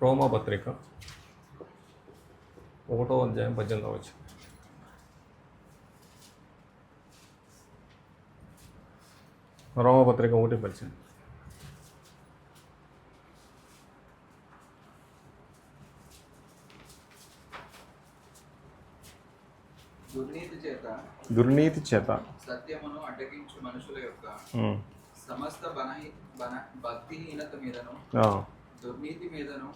రోమాపత్రిక 1వ అధ్యాయం 18వ వచనం. రోమాపత్రిక 1:18. దుర్నీతి చేత సత్యమును అడ్డగించు మనుషుల యొక్క సమస్త భక్తిహీనత మీదను దుర్నీతి మీదను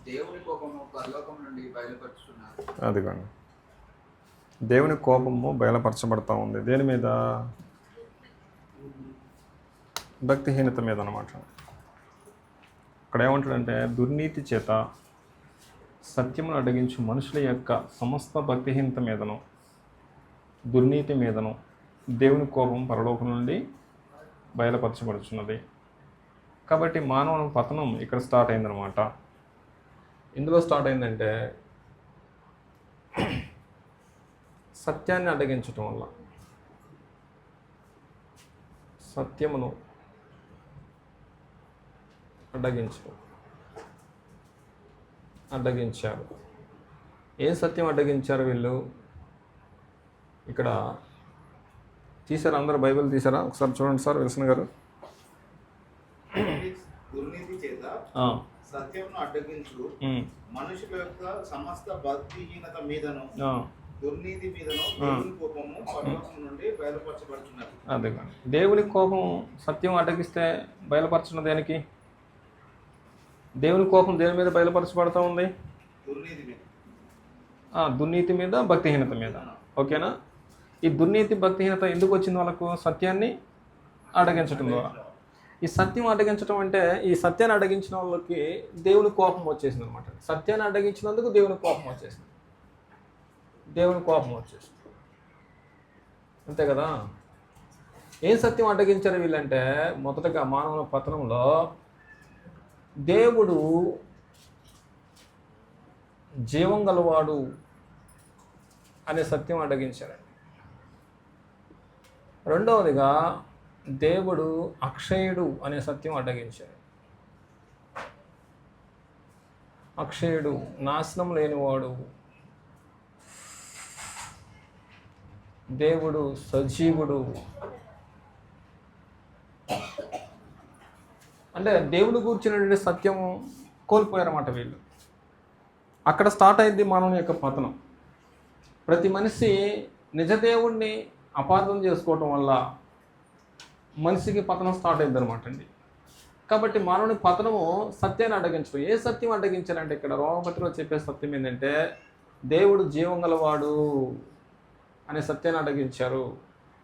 దేవుని కోపము పరలోకం నుండి బయలుపరుచుతున్నారు. అదిగోండి, దేవుని కోపము బయలుపరచబడతా ఉంది. దేని మీద? భక్తిహీనత మీద అన్నమాట. ఇక్కడ ఏమంటాడంటే, దుర్నీతి చేత సత్యమును అడ్డగించు మనుషుల యొక్క సమస్త భక్తిహీనత మీదను దుర్నీతి మీదను దేవుని కోపం పరలోకం నుండి బయలుపరచబడుచున్నది. కాబట్టి మానవుని పతనం ఇక్కడ స్టార్ట్ అయిందనమాట. ఇందులో స్టార్ట్ అయిందంటే సత్యాన్ని అడ్డగించటం వల్ల. సత్యమును అడ్డగించారు. ఏ సత్యం అడ్డగించారు వీళ్ళు? ఇక్కడ తీసారా? అందరూ బైబిల్ తీసారా? ఒకసారి చూడండి సార్ విల్సన్ గారు. దుర్నీతి చేత సత్యమును అడ్డగించు మనుషుల యొక్క సమస్త భక్తిహీనత మీదను దుర్నీతి మీదను దేవుని కోపము పరలోకం నుండి బయలుపరచబడుతున్నది. అదే, దేవుని కోపం సత్యం అడ్డగిస్తే బయలుపరచున్న దేనికి? దేవుని కోపం దేని మీద బయలుపరచబడతా ఉంది? దుర్నీతి మీద, భక్తిహీనత మీద. ఓకేనా? ఈ దుర్నీతి భక్తిహీనత ఎందుకు వచ్చింది వాళ్ళకు? సత్యాన్ని అడ్డగించడం ద్వారా. ఈ సత్యం అడ్డగించడం అంటే, ఈ సత్యాన్ని అడ్డగించిన వాళ్ళకి దేవుని కోపం వచ్చేసింది అనమాట. సత్యాన్ని అడ్డగించినందుకు దేవుని కోపం వచ్చేసింది. అంతే కదా? ఏం సత్యం అడ్డగించారు వీళ్ళంటే, మొదటగా మానవుల పతనంలో దేవుడు జీవం గలవాడు అనే సత్యం అడ్డగించారండి. రెండవదిగా దేవుడు అక్షయుడు అనే సత్యం అడ్డగించారు. అక్షయుడు, నాశనం లేనివాడు. దేవుడు సజీవుడు. అంటే దేవుడు కూర్చున్నటువంటి సత్యము కోల్పోయారన్నమాట వీళ్ళు. అక్కడ స్టార్ట్ అయింది మానవుని యొక్క పతనం. ప్రతి మనిషి నిజదేవుణ్ణి అపార్థం చేసుకోవటం వల్ల మనిషికి పతనం స్టార్ట్ అయింది అనమాట అండి. కాబట్టి మానవుని పతనము సత్యాన్ని అడ్డగించడం. ఏ సత్యం అడ్డగించారంటే, ఇక్కడ రోమపత్రికలో చెప్పే సత్యం ఏంటంటే, దేవుడు జీవం గలవాడు అనే సత్యాన్ని అడ్డగించారు.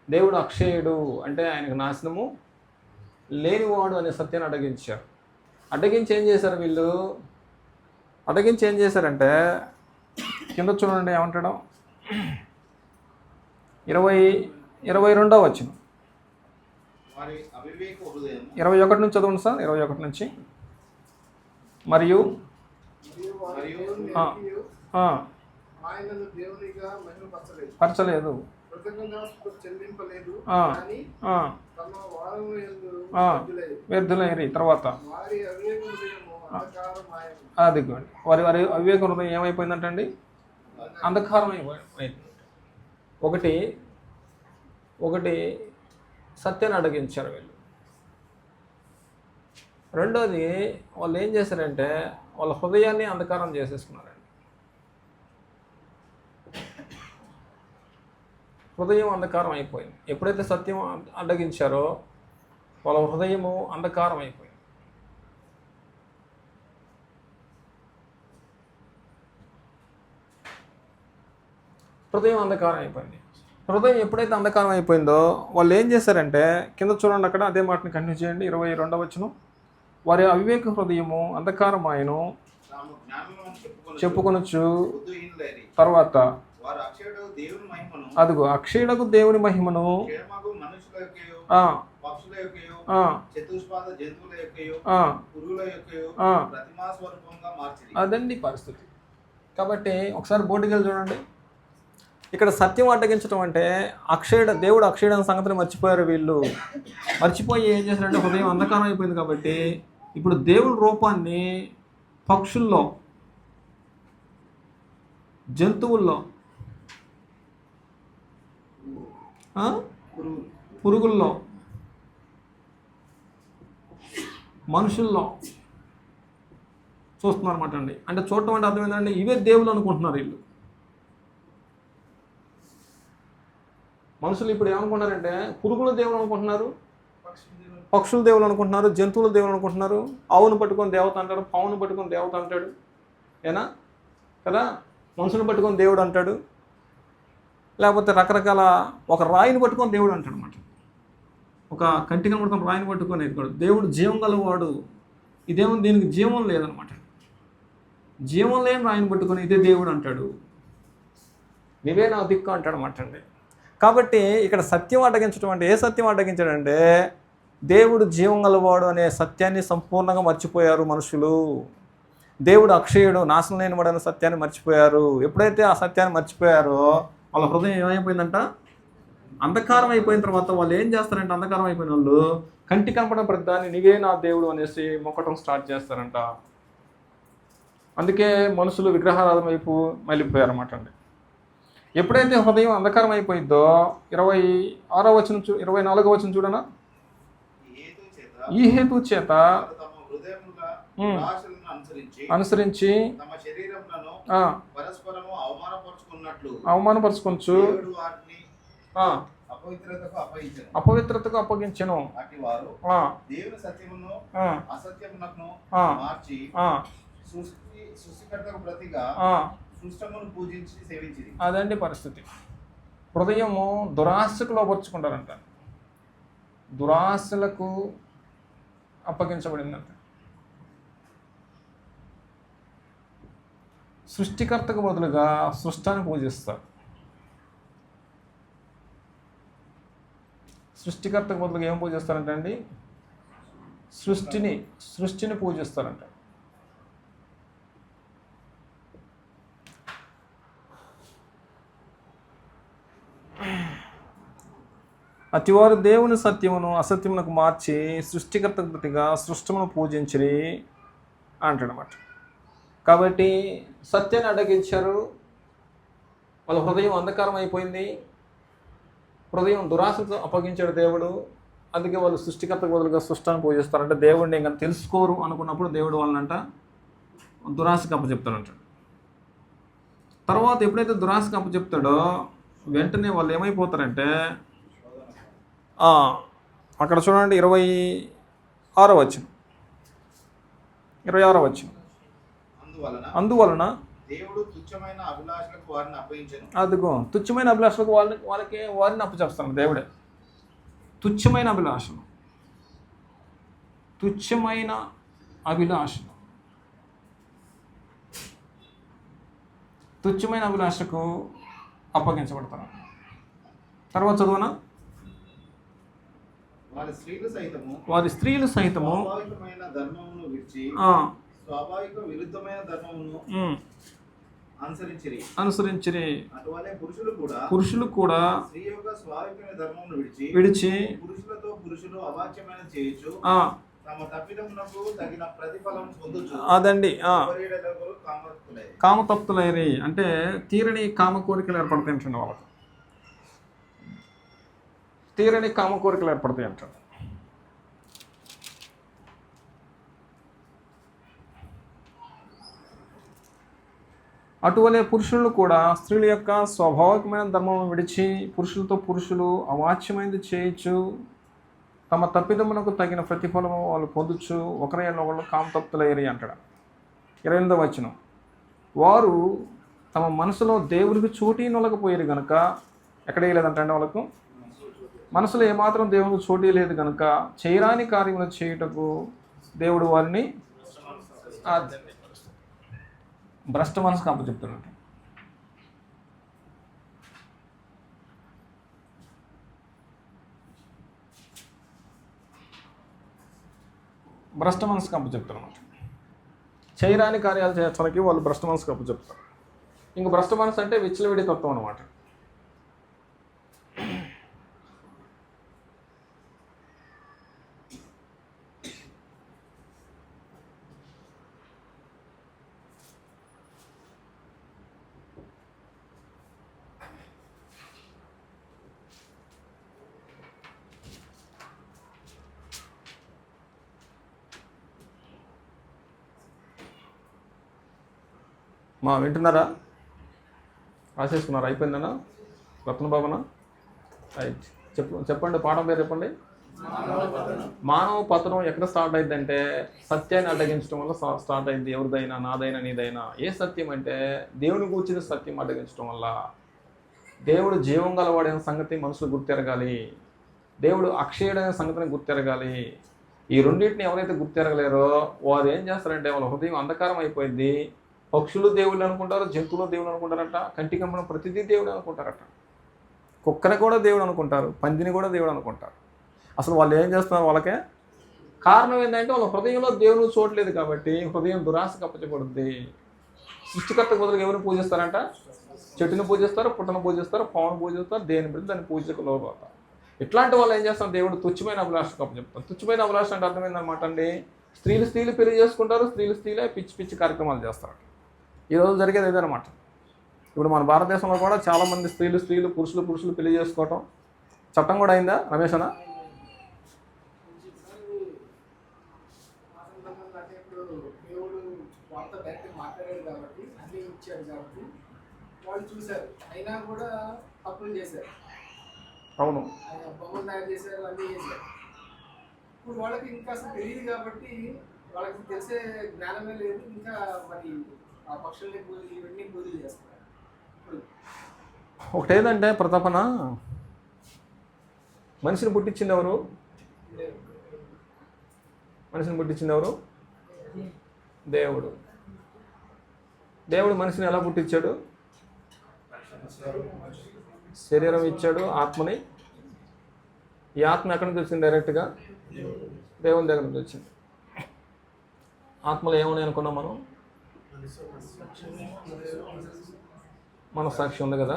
దేవుడు అక్షయుడు అంటే ఆయనకు నాశనము లేనివాడు అనే సత్యాన్ని అడ్డగించారు. అడ్డగించి ఏం చేశారు వీళ్ళు? అడ్డగించి ఏం చేశారంటే, కింద చూడండి ఏమంటాడు, 22వ వచనం, 21 నుంచి చదవండి సార్. 21 నుంచి. మరియు పరచలేదు, వ్యర్థులైరి. తర్వాత అది వారి అవివేక హృదయం ఏమైపోయిందంటండి? అంధకారం అయిపోయింది. ఒకటి సత్యాన్ని అడ్డగించారు వీళ్ళు. రెండోది, వాళ్ళు ఏం చేశారంటే వాళ్ళ హృదయాన్ని అంధకారం చేసేసుకున్నారండి. హృదయం అంధకారం అయిపోయింది. ఎప్పుడైతే సత్యం అడ్డగించారో వాళ్ళ హృదయము అంధకారం అయిపోయింది. హృదయం అంధకారం అయిపోయింది. హృదయం ఎప్పుడైతే అంధకారం అయిపోయిందో వాళ్ళు ఏం చేశారంటే, కింద చూడండి అక్కడ అదే మాటని కంటిన్యూ చేయండి. 22వ వచనం, వారి అవివేక హృదయము అంధకారం ఆయను చెప్పుకొనొచ్చు. తర్వాత అదిగో అక్షయుడకు దేవుని మహిమను అదండి పరిస్థితి. కాబట్టి ఒకసారి బోర్డుకి వెళ్ళి చూడండి. ఇక్కడ సత్యం అడ్డగించడం అంటే దేవుడు అక్షయుడు అనే సంగతిని మర్చిపోయారు వీళ్ళు. మర్చిపోయి ఏం చేశారంటే హృదయం అంధకారం అయిపోయింది. కాబట్టి ఇప్పుడు దేవుడి రూపాన్ని పక్షుల్లో, జంతువుల్లో, పురుగుల్లో, మనుషుల్లో చూస్తున్నారు అనమాట అండి. అంటే చూడటం అంటే అర్థం ఏంటంటే ఇవే దేవుళ్ళు అనుకుంటున్నారు వీళ్ళు. మనుషులు ఇప్పుడు ఏమనుకుంటున్నారంటే పురుగుల దేవులు అనుకుంటున్నారు, పక్షుల దేవులు అనుకుంటున్నారు, జంతువుల దేవులు అనుకుంటున్నారు. ఆవును పట్టుకొని దేవత అంటాడు, పావును పట్టుకొని దేవత అంటాడు, ఏనా కదా. మనుషులను పట్టుకొని దేవుడు అంటాడు, లేకపోతే రకరకాల ఒక రాయిని పట్టుకొని దేవుడు అంటాడు అనమాట. ఒక కంటి కనబడుతున్న రాయిని పట్టుకొని ఎదుగుతాడు దేవుడు. జీవం గలవాడు, ఇదేమో దీనికి జీవం లేదనమాట. జీవం లేని రాయిని పట్టుకొని ఇదే దేవుడు అంటాడు, నీవే నా దిక్కు అంటాడు అనమాట అండి. కాబట్టి ఇక్కడ సత్యం అడ్డగించడం అంటే ఏ సత్యం అడ్డగించాడంటే దేవుడు జీవం గలవాడు అనే సత్యాన్ని సంపూర్ణంగా మర్చిపోయారు మనుషులు. దేవుడు అక్షయుడు, నాశనం లేనివాడు అనే సత్యాన్ని మర్చిపోయారు. ఎప్పుడైతే ఆ సత్యాన్ని మర్చిపోయారో వాళ్ళ హృదయం ఏమైపోయిందంట, అంధకారం అయిపోయిన తర్వాత వాళ్ళు ఏం చేస్తారంటే, అంధకారం అయిపోయిన వాళ్ళు కంటి కనపడిన ప్రతిదాన్ని నీవే నా దేవుడు అనేసి మొక్కటం స్టార్ట్ చేస్తారంట. అందుకే మనుషులు విగ్రహారాధన వైపు మళ్ళీపోయారన్నమాట అండి. ఎప్పుడైతే హృదయం అంధకారం అయిపోయిందో 26వ వచనం 24వ వచనం చూడనా, ఈ హేతు చేత అనుసరించి అవమానపరుచుకొనొచ్చు, అపవిత్రతకు అప్పగించెను, అదండి పరిస్థితి. హృదయము దురాశకు లోపరుచుకుంటారంట, దురాశలకు అప్పగించబడిందంట. సృష్టికర్తకు బదులుగా సృష్టాన్ని పూజిస్తారు. సృష్టికర్తకు బదులుగా ఏం పూజిస్తారంటే అండి, సృష్టిని పూజిస్తారంట. అతివారు దేవుని సత్యమును అసత్యమునకు మార్చి సృష్టికర్తకు ప్రతిగా సృష్టమును పూజించిరి అంటాడనమాట. కాబట్టి సత్యాన్ని అడ్డగించారు, వాళ్ళ హృదయం అంధకారం అయిపోయింది, హృదయం దురాశకు అప్పగించాడు దేవుడు. అందుకే వాళ్ళు సృష్టికర్తకు బదులుగా సృష్టాన్ని పూజిస్తారంటే దేవుడిని ఇంకా తెలుసుకోరు అనుకున్నప్పుడు దేవుడు వాళ్ళనంట దురాశకు అప్పచెప్తాడంట. తర్వాత ఎప్పుడైతే దురాశకు అప్పచెప్తాడో వెంటనే వాళ్ళు ఏమైపోతారంటే, అక్కడ చూడండి 26వ వచనం, అందువలన దేవుడు తుచ్చమైన అభిలాషలకు వారిని అప్పగించెను. అదిగో తుచ్చమైన అభిలాషలకు వారిని అప్పచెప్తాను దేవుడే. తుచ్చమైన అభిలాషలు, తుచ్చమైన అభిలాషలు, తుచ్చమైన అభిలాషకు అప్పగించబడతారు. తర్వాత చదువునా, వారి స్త్రీలు సైతము స్వాభావికమైన ధర్మమును విడిచి స్వాభావిక విరుద్ధమైన ధర్మమును అనుసరించిరి. అటువలే పురుషులు కూడా స్త్రీ యొక్క స్వాభావికమైన ధర్మమును విడిచి పురుషులతో పురుషులు అవాచ్యమైన చేయొచ్చు, తమ తప్పిదమునకు తగిన ప్రతిఫలం పొందొచ్చు. అదండి కామతప్తులైరి అంటే తీరని కామ కోరికలు ఏర్పడతాయి వాళ్ళకు, తీరని కామ కోరికలు ఏర్పడతాయి అంటాడు. అటువలే పురుషులు కూడా స్త్రీల యొక్క స్వాభావికమైన ధర్మం విడిచి పురుషులతో పురుషులు అవాచ్యమైనది చేయొచ్చు, తమ తప్పిదమునకు తగిన ప్రతిఫలము వాళ్ళు పొందొచ్చు, ఒకరి ఒకళ్ళు కామతప్తులయ్యి అంటాడు. 28వ వచనం, వారు తమ మనసులో దేవుడికి చోటీ నొలకపోయారు కనుక, ఎక్కడ వేయలేదంటే వాళ్ళకు మనసులో ఏమాత్రం దేవునికి చోటీ లేదు కనుక చేయరాని కార్యములు చేయుటకు దేవుడు వారిని భ్రష్ట మనసుకు అప్పచెప్తున్నాడు. భ్రష్ట మనసుకు అప్పచెప్తారన్నమాట. చేయరాని కార్యాలు చేయడానికి వాళ్ళు భ్రష్ట మనసుకు అప్పచెప్తారు. ఇంక భ్రష్ట మనసు అంటే విచ్చలవిడి తత్వం అన్నమాట. వింటున్నారా? రాసేసుకున్నారా? అయిపోయిందనా? రత్నబాబునా? రైట్. చెప్పండి పాఠం పేరు చెప్పండి. మానవ పతనం ఎక్కడ స్టార్ట్ అయిందంటే సత్యాన్ని అడ్డగించడం వల్ల స్టార్ట్ అయింది. ఎవరిదైనా, నాదైనా, నీదైనా. ఏ సత్యం అంటే దేవుని కూర్చుని సత్యం అడ్డగించడం వల్ల. దేవుడు జీవం గలవాడైన సంగతి మనుషులు గుర్తెరగాలి. దేవుడు అక్షయుడైన సంగతిని గుర్తెరగాలి. ఈ రెండింటిని ఎవరైతే గుర్తెరగలేరో వారు ఏం చేస్తారంటే వాళ్ళ హృదయం అంధకారం అయిపోయింది. పక్షులు దేవుళ్ళు అనుకుంటారు, జంతువులు దేవుళ్ళు అనుకుంటారట, కంటికి కనబడిన ప్రతిదీ దేవుడు అనుకుంటారట, కుక్కని కూడా దేవుడు అనుకుంటారు, పందిని కూడా దేవుడు అనుకుంటారు. అసలు వాళ్ళు ఏం చేస్తున్నారు? వాళ్ళకే కారణం ఏంటంటే వాళ్ళ హృదయంలో దేవుడు చూడలేదు కాబట్టి హృదయం దురాశకు అప్పచెప్పబడుద్ది. సృష్టికర్త బదులుగా ఎవరిని పూజిస్తారంట? చెట్టుని పూజిస్తారు, పుట్టను పూజిస్తారు, పావును పూజిస్తారు, దేని బిడ్డ దాన్ని పూజకు లోపడతారు. ఇట్లాంటి వాళ్ళు ఏం చేస్తారు? దేవుడు తుచ్చమైన అభిలాషకు అప్పచెప్తారు. తుచ్చమైన అభిలాష అంటే అర్థమైందనమాట అండి. స్త్రీలు పెళ్లి చేసుకుంటారు, స్త్రీలే పిచ్చి కార్యక్రమాలు చేస్తారు. ఈరోజు జరిగేది ఇదనమాట. ఇప్పుడు మన భారతదేశంలో కూడా చాలామంది స్త్రీలు పురుషులు పెళ్లి చేసుకోవటం చట్టం కూడా అయిందా రమేష్ అన్న? వాళ్ళు చూశారు, అయినా కూడా తప్పులు చేశారు. అవును, బొమ్మలు తయారు చేశారు, అన్నీ చేశారు. ఇప్పుడు వాళ్ళకి ఇంకా అసలు తెలియదు కాబట్టి వాళ్ళకి తెలిసే జ్ఞానమే లేదు. ఇంకా మరి ఆ పక్షుల్ని పూజ ఇవన్నీ పూజలు చేస్తారు. ఒకటేదంటే ప్రతాపన, మనిషిని పుట్టించింది ఎవరు? దేవుడు. దేవుడు మనిషిని ఎలా పుట్టించాడు? శరీరం ఇచ్చాడు, ఆత్మని. ఈ ఆత్మ ఎక్కడి నుంచి వచ్చింది? డైరెక్ట్గా దేవుని దగ్గర నుంచి వచ్చింది. ఆత్మలో ఏమని అనుకున్నాం మనం? మనస్సాక్షి ఉంది కదా.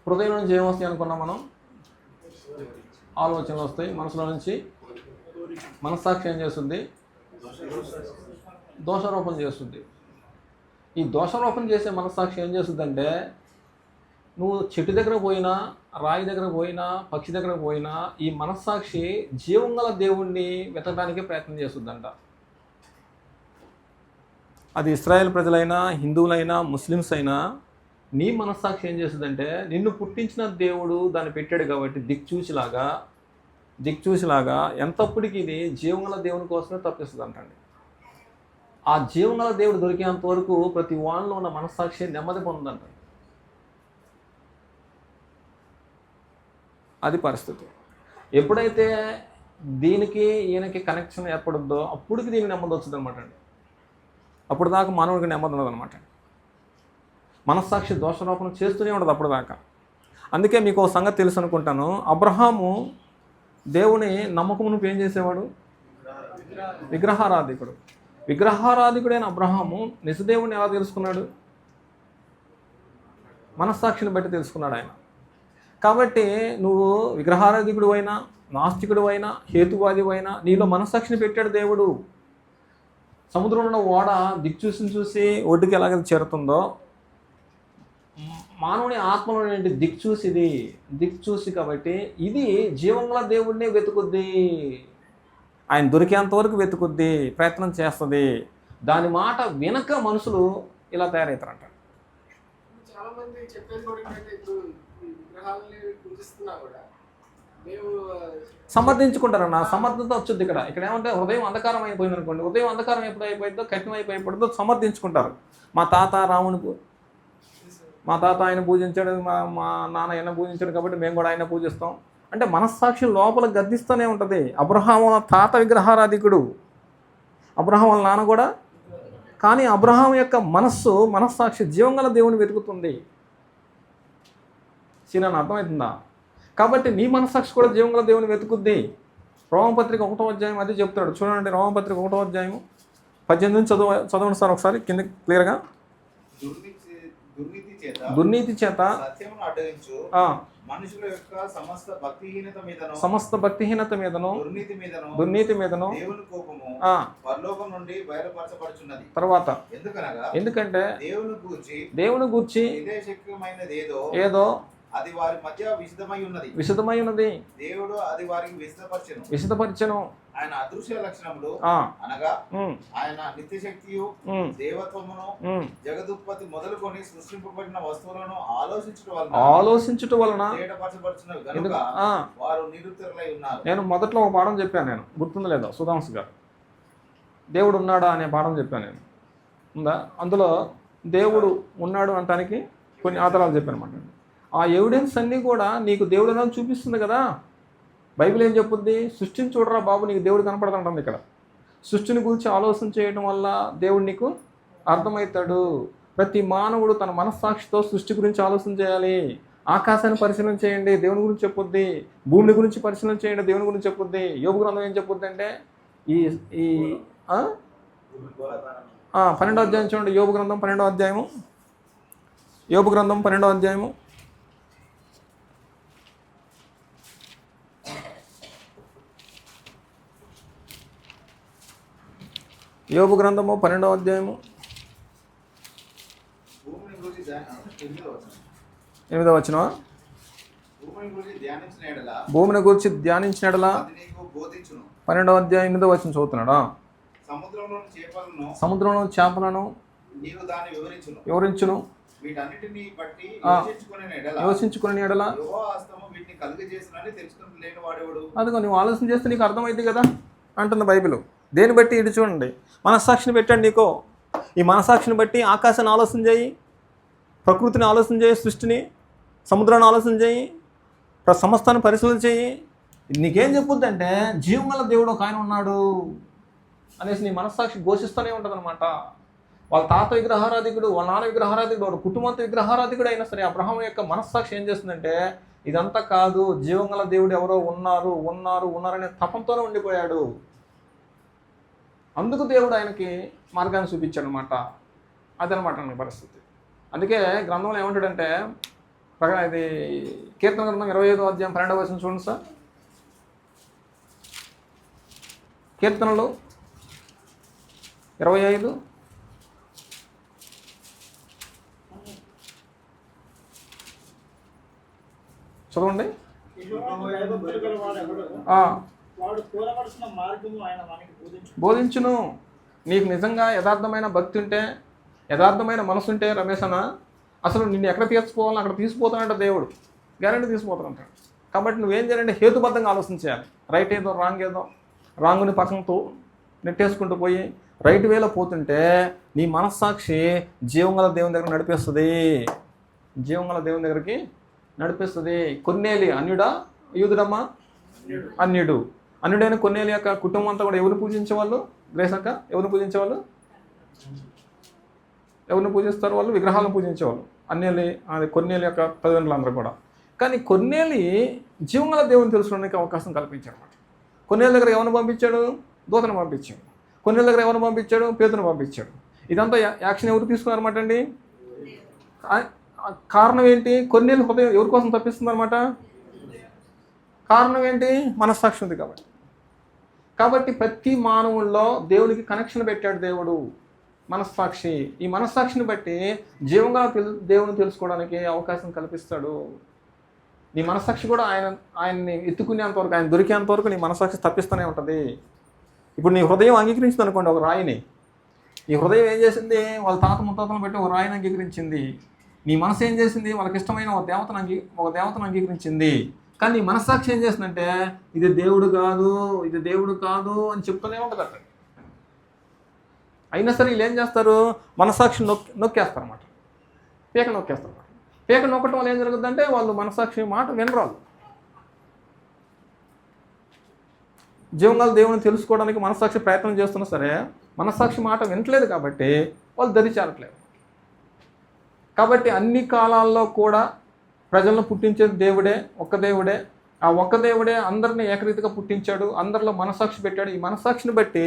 హృదయం నుంచి ఏమొస్తాయి అనుకున్నాం మనం? ఆలోచనలు వస్తాయి. మనసులో నుంచి మనస్సాక్షి ఏం చేస్తుంది? దోషారోపణ చేస్తుంది. ఈ దోషారోపణ చేసే మనస్సాక్షి ఏం చేస్తుందంటే, నువ్వు చెట్టు దగ్గర పోయినా, రాయి దగ్గర పోయినా, పక్షి దగ్గర పోయినా ఈ మనస్సాక్షి జీవం గల దేవుణ్ణి వెతకడానికే ప్రయత్నం చేస్తుందంట. అది ఇస్రాయేల్ ప్రజలైనా, హిందువులైనా, ముస్లిమ్స్ అయినా, నీ మనస్సాక్షి ఏం చేస్తుందంటే నిన్ను పుట్టించిన దేవుడు దాన్ని పెట్టాడు కాబట్టి దిక్చూసిలాగా ఎంతప్పటికీ ఇది జీవంగల దేవుని కోసమే తప్పిస్తుంది అంటండి. ఆ జీవంగల దేవుడు దొరికేంత వరకు ప్రతి వాళ్ళలో ఉన్న మనస్సాక్షి నెమ్మది పొందంట. అది పరిస్థితి. ఎప్పుడైతే దీనికి ఈయనకి కనెక్షన్ ఏర్పడుద్దో అప్పటికి దీనికి నెమ్మది వచ్చింది అనమాట అండి. అప్పుడు దాకా మానవుడికి నెమ్మది ఉండదు అనమాట. మనస్సాక్షి దోషారోపణ చేస్తూనే ఉండదు అప్పుడు దాకా. అందుకే మీకు ఒక సంగతి తెలుసు అనుకుంటాను. అబ్రహాము దేవుని నమ్మకమును ఏం చేసేవాడు? విగ్రహారాధికుడైన అబ్రహాము నిజదేవుని ఎలా తెలుసుకున్నాడు? మనస్సాక్షిని బట్టి తెలుసుకున్నాడు ఆయన. కాబట్టి నువ్వు విగ్రహారాధికుడు అయినా, నాస్తికుడు అయినా, హేతువాది అయినా, నీలో మనస్సాక్షిని పెట్టాడు దేవుడు. సముద్రంలో ఓడ చూసి ఒడ్డుకి ఎలాగైతే చేరుతుందో, మానవుని ఆత్మలో దిక్చూసి కాబట్టి ఇది జీవంగల దేవుడినే వెతుకుద్ది. ఆయన దొరికేంత వరకు వెతుకుద్ది, ప్రయత్నం చేస్తుంది. దాని మాట వెనక మనుషులు ఇలా తయారవుతారంట. చాలా మంది చెప్పేది కూడా ఏంటంటే, ఇప్పుడు విగ్రహాలని పూజిస్తున్నా కూడా మేము సమర్థించుకుంటారన్న. సమర్థత వచ్చింది ఇక్కడ ఏమంటే హృదయం అంధకారం అయిపోయింది అనుకోండి. హృదయం అంధకారం ఎప్పుడు అయిపోయిందో, కఠినం అయిపోయిందో సమర్థించుకుంటారు. మా తాత ఆయన పూజించాడు, మా నాన్న ఆయన పూజించాడు కాబట్టి మేము కూడా ఆయన పూజిస్తాం అంటే మనస్సాక్షి లోపల గద్దిస్తూనే ఉంటుంది. అబ్రహాం వాళ్ళ తాత విగ్రహారాధికుడు, అబ్రహాం వాళ్ళ నాన్న కూడా. కానీ అబ్రహాం యొక్క మనస్సాక్షి జీవంగల దేవుని వెతుకుతుంది. సీనాన్ని అర్థమవుతుందా? కాబట్టి నీ మనస్సాక్షి కూడా జీవంగల దేవుని వెతుకుద్ది. రోమపత్రిక 1వ అధ్యాయం అది చెప్తాడు. చూడండి, రోమపత్రిక 1వ అధ్యాయం 18 నుంచి చదవండి సార్ ఒకసారి కింద క్లియర్గా. దుర్నీతి చేత మనుషుల యొక్క సమస్త భక్తిహీనత మీదను దుర్నీతి మీదను పరలోకం నుండి బయలుపరచబడుచున్నది. తర్వాత ఎందుకంటే దేవుని గూర్చి విదేశమైనది ఏదో అది వారి మధ్య విశదమై ఉన్నది. దేవుడు అది వారికి విశదపరచెను. ఆయన అదృశ్య లక్షణములు అనగా ఆయన నిత్యశక్తియు దేవత్వమును జగదుత్పత్తి మొదలుకొని సృష్టింపబడిన వస్తువులను ఆలోచించుట వలన తేటపరచబడుచున్నవి కనుక వారు నిరుత్తరులై ఉన్నారు. నేను మొదట్లో ఒక పాఠం చెప్పాను, నేను గుర్తుందో లేదో, సుధాంశ్ గారు దేవుడు ఉన్నాడా అనే పాఠం చెప్పాను నేను, ఉందా? అందులో దేవుడు ఉన్నాడు అనటానికి కొన్ని ఆధారాలు చెప్పాను అనమాట. ఆ ఎవిడెన్స్ అన్నీ కూడా నీకు దేవుడు అని చూపిస్తుంది కదా. బైబిల్ ఏం చెప్పుద్ది? సృష్టిని చూడరా బాబు, నీకు దేవుడు కనపడదంటుంది. ఇక్కడ సృష్టిని గురించి ఆలోచన చేయడం వల్ల దేవుడు నీకు అర్థమవుతాడు. ప్రతి మానవుడు తన మనస్సాక్షితో సృష్టి గురించి ఆలోచన చేయాలి. ఆకాశాన్ని పరిశీలన చేయండి, దేవుని గురించి చెప్పుద్ది. భూమిని గురించి పరిశీలన చేయండి, దేవుని గురించి చెప్పుద్ది. యోబు గ్రంథం ఏం చెప్పుద్ది అంటే ఈ 12వ అధ్యాయం చూడండి. యోబు గ్రంథం 12వ అధ్యాయము. యోబు గ్రంథం 12వ అధ్యాయము. యోబు గ్రంథము 12వ అధ్యాయము 8వ వచనం. భూమిని గురించి ధ్యానించిన ఎడల 12వ అధ్యాయం 8వ వచనం చదువుతున్నాడా? సముద్రంలో చేపలను వివరించును, యోచించుకునే ఎడల. అదిగో నువ్వు ఆలోచన చేస్తే నీకు అర్థమైంది కదా అంటుంది బైబిల్. దేన్ని బట్టి ఇటు చూడండి, మనస్సాక్షిని పెట్టండి. నీకో ఈ మనస్సాక్షిని బట్టి ఆకాశాన్ని ఆలోచన చేయి, ప్రకృతిని ఆలోచన చేయి, సృష్టిని, సముద్రాన్ని ఆలోచన చేయి, సమస్తాన్ని పరిశీలన చేయి. నీకేం చెప్పుద్దంటే జీవగల దేవుడు ఒక ఆయన ఉన్నాడు అనేసి నీ మనస్సాక్షి ఘోషిస్తూనే ఉంటుంది అనమాట. వాళ్ళ తాత విగ్రహారాధికుడు, వాళ్ళ నాన్న విగ్రహారాధికుడు, వాళ్ళ కుటుంబంతో విగ్రహారాధికుడు అయినా సరే అబ్రహాం యొక్క మనస్సాక్షి ఏం చేస్తుందంటే ఇదంతా కాదు, జీవంగల దేవుడు ఎవరో ఉన్నారనే తపంతోనే ఉండిపోయాడు. అందుకు దేవుడు ఆయనకి మార్గాన్ని చూపించాడు అనమాట. అదనమాట నా పరిస్థితి. అందుకే గ్రంథంలో ఏమంటాడంటే, ఇది కీర్తన గ్రంథం 25వ అధ్యాయం 12వ వచనం చూడండి సార్. కీర్తనలు 25 చదవండి. బోధించును. నీకు నిజంగా యథార్థమైన భక్తి ఉంటే, యథార్థమైన మనసు ఉంటే రమేష్ అన్న, అసలు నిన్ను ఎక్కడ తీసుకుపోవాలని అక్కడ తీసుకుపోతానంట దేవుడు. గ్యారెంటీ తీసుకుపోతానంటాడు. కాబట్టి నువ్వేం చేయాలంటే హేతుబద్ధంగా ఆలోచన చేయాలి. రైట్ ఏదో రాంగ్ ఏదో, రాంగుని పక్కనతో నెట్టేసుకుంటూ పోయి రైట్ వేలో పోతుంటే నీ మనస్సాక్షి జీవంగల దేవుని దగ్గర నడిపిస్తుంది. జీవంగల దేవుని దగ్గరికి నడిపిస్తుంది. కొన్నేలి అన్యుడా యూదుడమ్మా? అన్యుడు. అన్యుడైన కొన్నేలి యొక్క కుటుంబం అంతా కూడా ఎవరిని పూజించేవాళ్ళు? గ్రేస్ అక్క, ఎవరిని పూజించేవాళ్ళు? ఎవరిని పూజిస్తారు వాళ్ళు? విగ్రహాలను పూజించేవాళ్ళు. అన్నేలి, అది కొన్నేలి యొక్క తల్లిదండ్రులందరూ కూడా. కానీ కొన్నేలి జీవంగల దేవుని తెలుసుకోవడానికి అవకాశం కల్పించాడు అన్నమాట. కొన్నేళ్ళ దగ్గర ఎవరిని పంపించాడు? దూతను పంపించాడు. కొన్నేళ్ళ దగ్గర ఎవరిని పంపించాడు? పేతును పంపించాడు. ఇదంతా యాక్షన్ ఎవరు తీసుకున్నారన్నమాట అండి? కారణం ఏంటి? కొన్నేళ్ళు హృదయం ఎవరి కోసం తప్పిస్తుంది అనమాట. కారణం ఏంటి? మనస్సాక్షి ఉంది కాబట్టి. కాబట్టి ప్రతి మానవుల్లో దేవునికి కనెక్షన్ పెట్టాడు దేవుడు, మనస్సాక్షి. ఈ మనస్సాక్షిని బట్టి జీవంగా దేవుని తెలుసుకోవడానికి అవకాశం కల్పిస్తాడు. నీ మనస్సాక్షి కూడా ఆయన్ని ఎత్తుకునేంతవరకు, ఆయన దొరికేంతవరకు నీ మనస్సాక్షి తప్పిస్తూనే ఉంటుంది. ఇప్పుడు నీ హృదయం అంగీకరించింది అనుకోండి ఒక రాయిని. ఈ హృదయం ఏం చేసింది? వాళ్ళ తాత ముత్తాతలను బట్టి ఒక రాయిని అంగీకరించింది. నీ మనసు ఏం చేసింది? వాళ్ళకి ఇష్టమైన ఒక దేవతను అంగీకరించింది. కానీ నీ మనస్సాక్షి ఏం చేసిందంటే ఇది దేవుడు కాదు, ఇది దేవుడు కాదు అని చెప్తూనే ఉంటుంది అక్కడ. అయినా సరే వీళ్ళు ఏం చేస్తారు? మనస్సాక్షిని నొక్కేస్తారు అన్నమాట. పీక నొక్కేస్తారు అన్నమాట. పీక నొక్కటం వల్ల ఏం జరుగుతుందంటే వాళ్ళు మనస్సాక్షి మాట వినరాలు. జీవంగల దేవుని తెలుసుకోవడానికి మనస్సాక్షి ప్రయత్నం చేస్తున్నా సరే మనస్సాక్షి మాట వినట్లేదు కాబట్టి వాళ్ళు దరి చేరట్లేదు. కాబట్టి అన్ని కాలాల్లో కూడా ప్రజలను పుట్టించేది దేవుడే, ఒక్క దేవుడే. ఆ ఒక్క దేవుడే అందరినీ ఏకరీతిగా పుట్టించాడు, అందరిలో మనస్సాక్షి పెట్టాడు. ఈ మనస్సాక్షిని బట్టి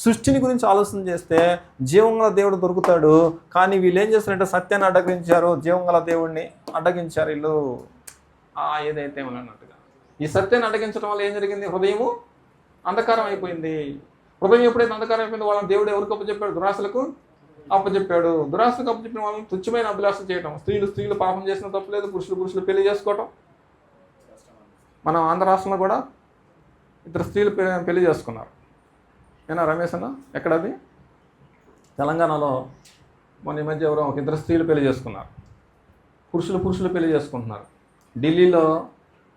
సృష్టిని గురించి ఆలోచన చేస్తే జీవంగల దేవుడు దొరుకుతాడు. కానీ వీళ్ళు ఏం చేస్తారంటే సత్యాన్ని అడ్డగించారు, జీవంగల దేవుడిని అడ్డగించారు వీళ్ళు. ఏదైతే అన్నట్టుగా ఈ సత్యాన్ని అడ్డగించడం వల్ల ఏం జరిగింది? హృదయము అంధకారం అయిపోయింది. హృదయం ఎప్పుడైతే అంధకారం అయిపోయిందో వాళ్ళని దేవుడు ఎవరికి చెప్పాడు? దురాశలకు అప్పచెప్పాడు. దురాశకు అప్పచెప్పిన వాళ్ళని తుచ్చమైన అభిలాషం చేయడం. స్త్రీలు పాపం చేసిన తప్పులేదు, పురుషులు పెళ్లి చేసుకోవటం. మనం ఆంధ్ర రాష్ట్రంలో కూడా ఇద్దరు స్త్రీలు పెళ్లి చేసుకున్నారు. ఏనా రమేష్ అన్న? ఎక్కడది? తెలంగాణలో మొన్న ఈ మధ్య ఎవరో ఒక ఇద్దరు స్త్రీలు పెళ్లి చేసుకున్నారు. పురుషులు పెళ్లి చేసుకుంటున్నారు. ఢిల్లీలో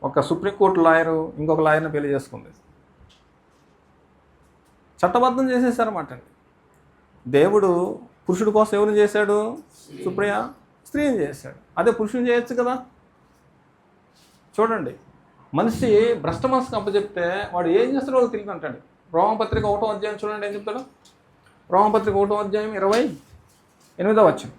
ఒక సుప్రీంకోర్టు లాయరు ఇంకొక లాయర్ని పెళ్లి చేసుకుంది. చట్టబద్ధం చేసేసారన్నమాట అండి. దేవుడు పురుషుడి కోసం ఎవరిని చేశాడు? సుప్రియ స్త్రీని చేశాడు. అదే పురుషుని చేయొచ్చు కదా. చూడండి, మనిషి భ్రష్ట మనసుకు అప్పచెప్తే వాడు ఏం చేస్తాడో వాళ్ళకి తెలియదు అంటాడు. రోమపత్రిక 1వ అధ్యాయం చూడండి ఏం చెప్తాడు. రోమపత్రిక 1వ అధ్యాయం 28వ వచనం.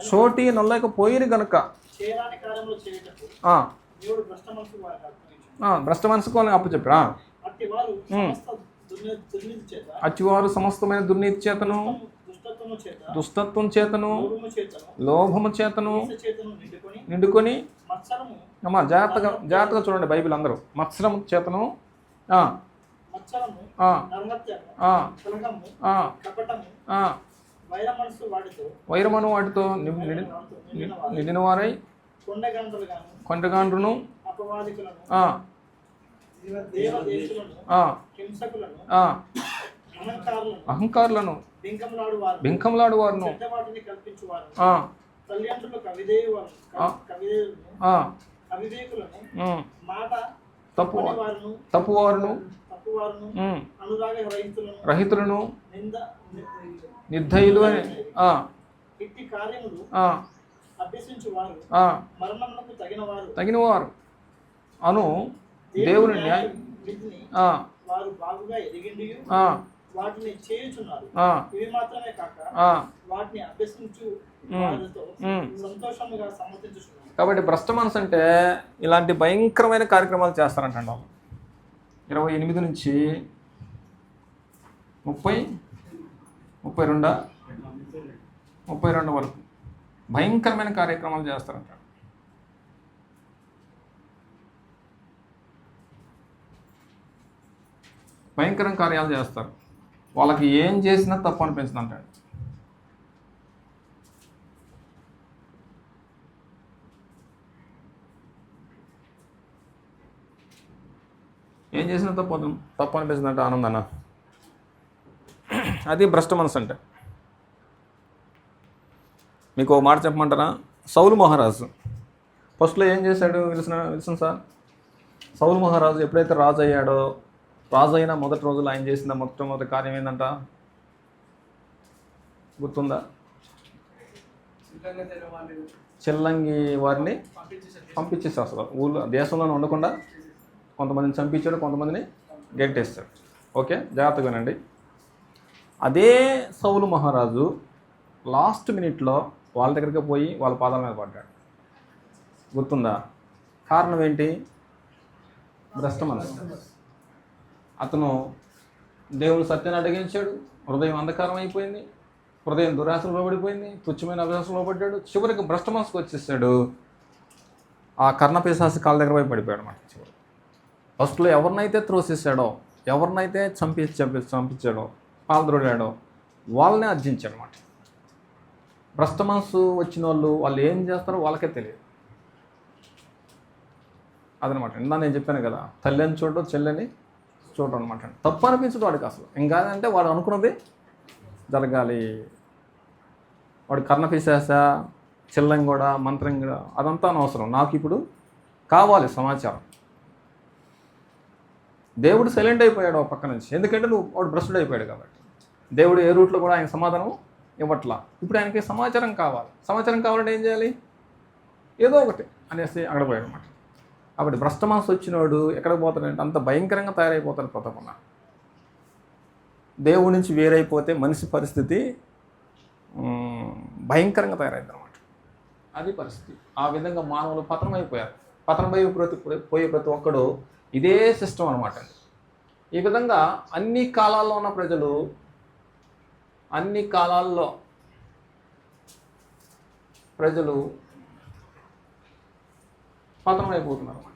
చోటి నొల్లకపోయిరు గనుక భ్రష్ట మనసుకు వాళ్ళని అప్పచెప్పా. అచ్చివారు సమస్తమైన దుర్నీతి చేతను, దుష్టత్వం చేతను, లోభము చేతను నిండుకొని, అమ్మా జాగ్రత్తగా చూడండి బైబిల్ అందరూ. మత్సరము చేతను, వైరమను వాటితో నిండిన వారై కొండగాండ్రును, అహంకారులను, బింకంలాడు వారును, తప్పువారును, రహితులను, నిర్దయులు తగినవారు అను దేవుని న్యాయం వాటిని చేయుచున్నారు. ఇవి మాత్రమే కాక వాటిని అభ్యసించు సంతోషముగా సమ్మతించుచున్నారు. కాబట్టి భ్రష్ట మనసు అంటే ఇలాంటి భయంకరమైన కార్యక్రమాలు చేస్తారంట. 28 నుంచి 32 వరకు భయంకరమైన కార్యక్రమాలు చేస్తారంట. భయంకరమైన కార్యాలు చేస్తారు. వాళ్ళకి ఏం చేసినా తప్పు అనిపించింది అంటాడు. ఏం చేసినా తప్పు అనిపించింది అంటే ఆనందన్న. అది భ్రష్ట మనసు అంటే. మీకు మాట చెప్పమంటారా? సౌలు మహారాజు ఫస్ట్లో ఏం చేశాడు విల్సన్ సార్? సౌలు మహారాజు ఎప్పుడైతే రాజు అయ్యాడో, రాజు అయిన మొదటి రోజులు ఆయన చేసిన మొట్టమొదటి కార్యం ఏంటంట? గుర్తుందా? చెల్లంగి వారిని పంపించేసి అసలు ఊళ్ళో దేశంలోనే ఉండకుండా కొంతమందిని చంపించాడు, కొంతమందిని గెట్టేస్తాడు. ఓకే, జాగ్రత్తగా వినండి. అదే సౌలు మహారాజు లాస్ట్ మినిట్లో వాళ్ళ దగ్గరికి పోయి వాళ్ళ పాదాల మీద పడ్డాడు. గుర్తుందా? కారణం ఏంటి? భ్రష్ట మనసు. అతను దేవుని సత్యాన్ని అడిగించాడు, హృదయం అంధకారం అయిపోయింది, హృదయం దురాశలో పడిపోయింది, తుచ్చమైన అభ్యాసంలో పడ్డాడు. చివరికి భ్రష్ట మనసుకు వచ్చేసాడు. ఆ కర్ణపిశాసి కాళ్ళ దగ్గర పోయి పడిపోయాడు అన్నమాట. చివరి ఫస్ట్లో ఎవరినైతే త్రోసేసాడో, ఎవరినైతే చంపించాడో, పాల్ద్రోడాడో వాళ్ళనే అర్జించాడు అన్నమాట. భ్రష్ట మనసు వచ్చిన వాళ్ళు ఏం చేస్తారో వాళ్ళకే తెలియదు. అదనమాట. ఇందా నేను చెప్పాను కదా, తల్లిని చూడడం, చెల్లెని చూడడం అనమాట. తప్పు అనిపించదు వాడికి అసలు. ఇంకా అంటే వాడు అనుకున్నది జరగాలి. వాడు కర్ణపిశాస, చెల్లం కూడా, మంత్రం కూడా, అదంతా అనవసరం. నాకు ఇప్పుడు కావాలి సమాచారం. దేవుడు సైలెంట్ అయిపోయాడు ఒక పక్క నుంచి. ఎందుకంటే వాడు భ్రష్టుడు అయిపోయాడు కాబట్టి. దేవుడు ఏ రూట్లో కూడా ఆయన సమాధానం ఇవ్వట్లా. ఇప్పుడు ఆయనకి సమాచారం కావాలి. సమాచారం కావాలంటే ఏం చేయాలి? ఏదో ఒకటి అనేసి అక్కడ పోయాడు అనమాట. కాబట్టి భ్రష్ట మనసు వచ్చినవాడు ఎక్కడికి పోతాడంటే అంత భయంకరంగా తయారైపోతాడు. ప్రతకున్నా దేవుడి నుంచి వేరైపోతే మనిషి పరిస్థితి భయంకరంగా తయారైంది అనమాట. అది పరిస్థితి. ఆ విధంగా మానవులు పతనమైపోయారు. పోయే ప్రతి ఒక్కడు ఇదే సిస్టమ్ అనమాట. ఈ విధంగా అన్ని కాలాల్లో ఉన్న ప్రజలు, అన్ని కాలాల్లో ప్రజలు పతనం అయిపోతున్నారు అన్నమాట.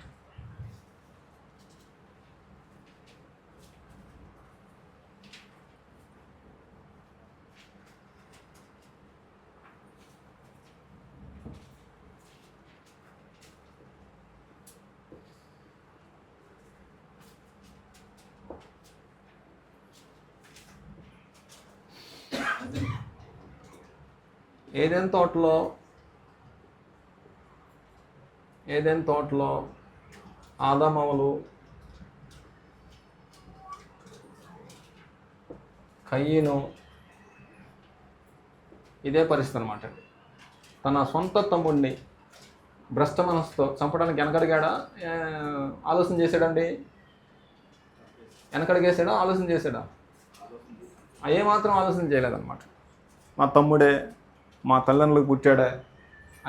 ఏదైనా తోటలో ఆదామవలు కయ్యను ఇదే పరిస్థితి అనమాట. తన సొంత తమ్ముడిని భ్రష్ట మనసుతో చంపడానికి వెనకడిగాడా ఆలోచన చేశాడండి? వెనకడిగేసాడా ఆలోచన చేశాడా? ఏమాత్రం ఆలోచన చేయలేదన్నమాట. మా తమ్ముడే మా తల్లిదండ్రులకు పుట్టాడే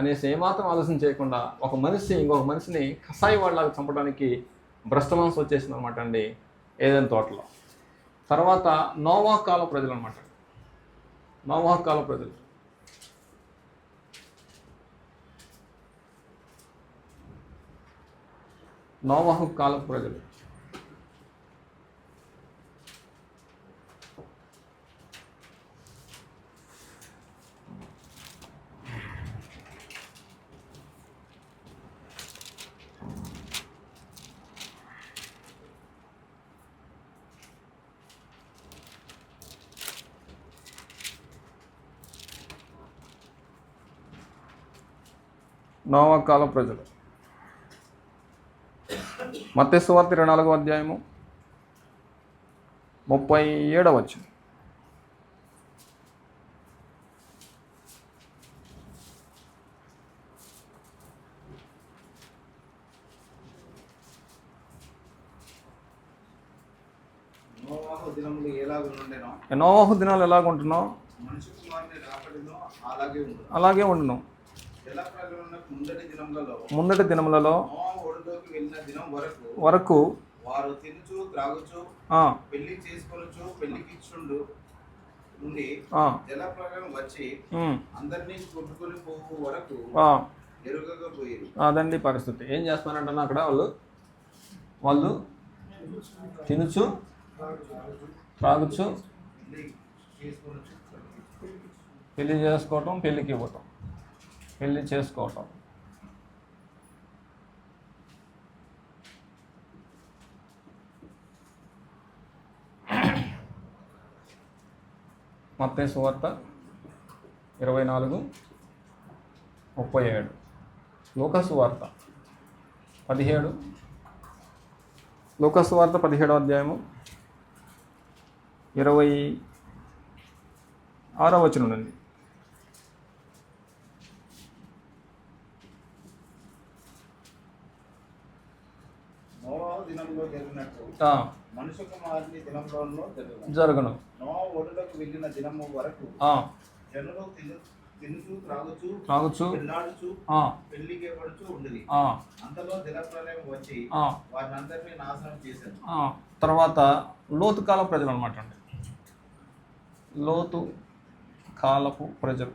అనేసి ఏమాత్రం ఆలోచన చేయకుండా ఒక మనిషి ఇంకొక మనిషిని కసాయి వాళ్ళలాగా చంపడానికి భ్రష్ట మనసు వచ్చేసింది అనమాట అండి ఏదైనా తోటలో. తర్వాత నోవాహు కాల ప్రజలు అనమాట. నోవాహు కాల ప్రజలు నోవాహు కాల ప్రజలు. మత్తయి సువార్త 24వ అధ్యాయము 37వ వచనం. నోవాహు దినములు ఎలాగుండెనో నోవాహు దినాలు ఎలాగుంటున్నాం మనుష్య కుమారుని రాకడలో అలాగే ఉండును. ముందటి దినములలో ఒడిలోకి వెళ్ళిన దినం వరకు వారు తినుచు త్రాగుచు పెళ్లి చేసుకొనుచు పెళ్లికిచ్చుండు నుండి జలప్రలయం వచ్చి అందరినీ కొట్టుకొని పోవు వరకు ఎరుగకపోయేది. అదండి పరిస్థితి. ఏం చేస్తున్నారంటే అక్కడ వాళ్ళు తినుచు త్రాగుచు పెళ్లి చేసుకోవటం, పెళ్ళికి ఇవ్వటం, పెళ్లి చేసుకోవటం. మత్తయి సువార్త 24:37, లూకా సువార్త 17, లూకా సువార్త 17వ అధ్యాయము 26వ వచనం నుండి. మనుష్య కుమారుని దినంలో జరుగును. నోవాహు ఒడిలోకి వెళ్ళిన దినము వరకు జనులు తినుచు త్రాగుచు పెళ్ళాడుచు పెళ్లికి పడుచు ఉండేది. అంతలో జలప్రలయం వచ్చి వారినందరినీ నాశనం చేశారు. తర్వాత లోతు కాల ప్రజలు అనమాట అండి. లోతు కాలపు ప్రజలు.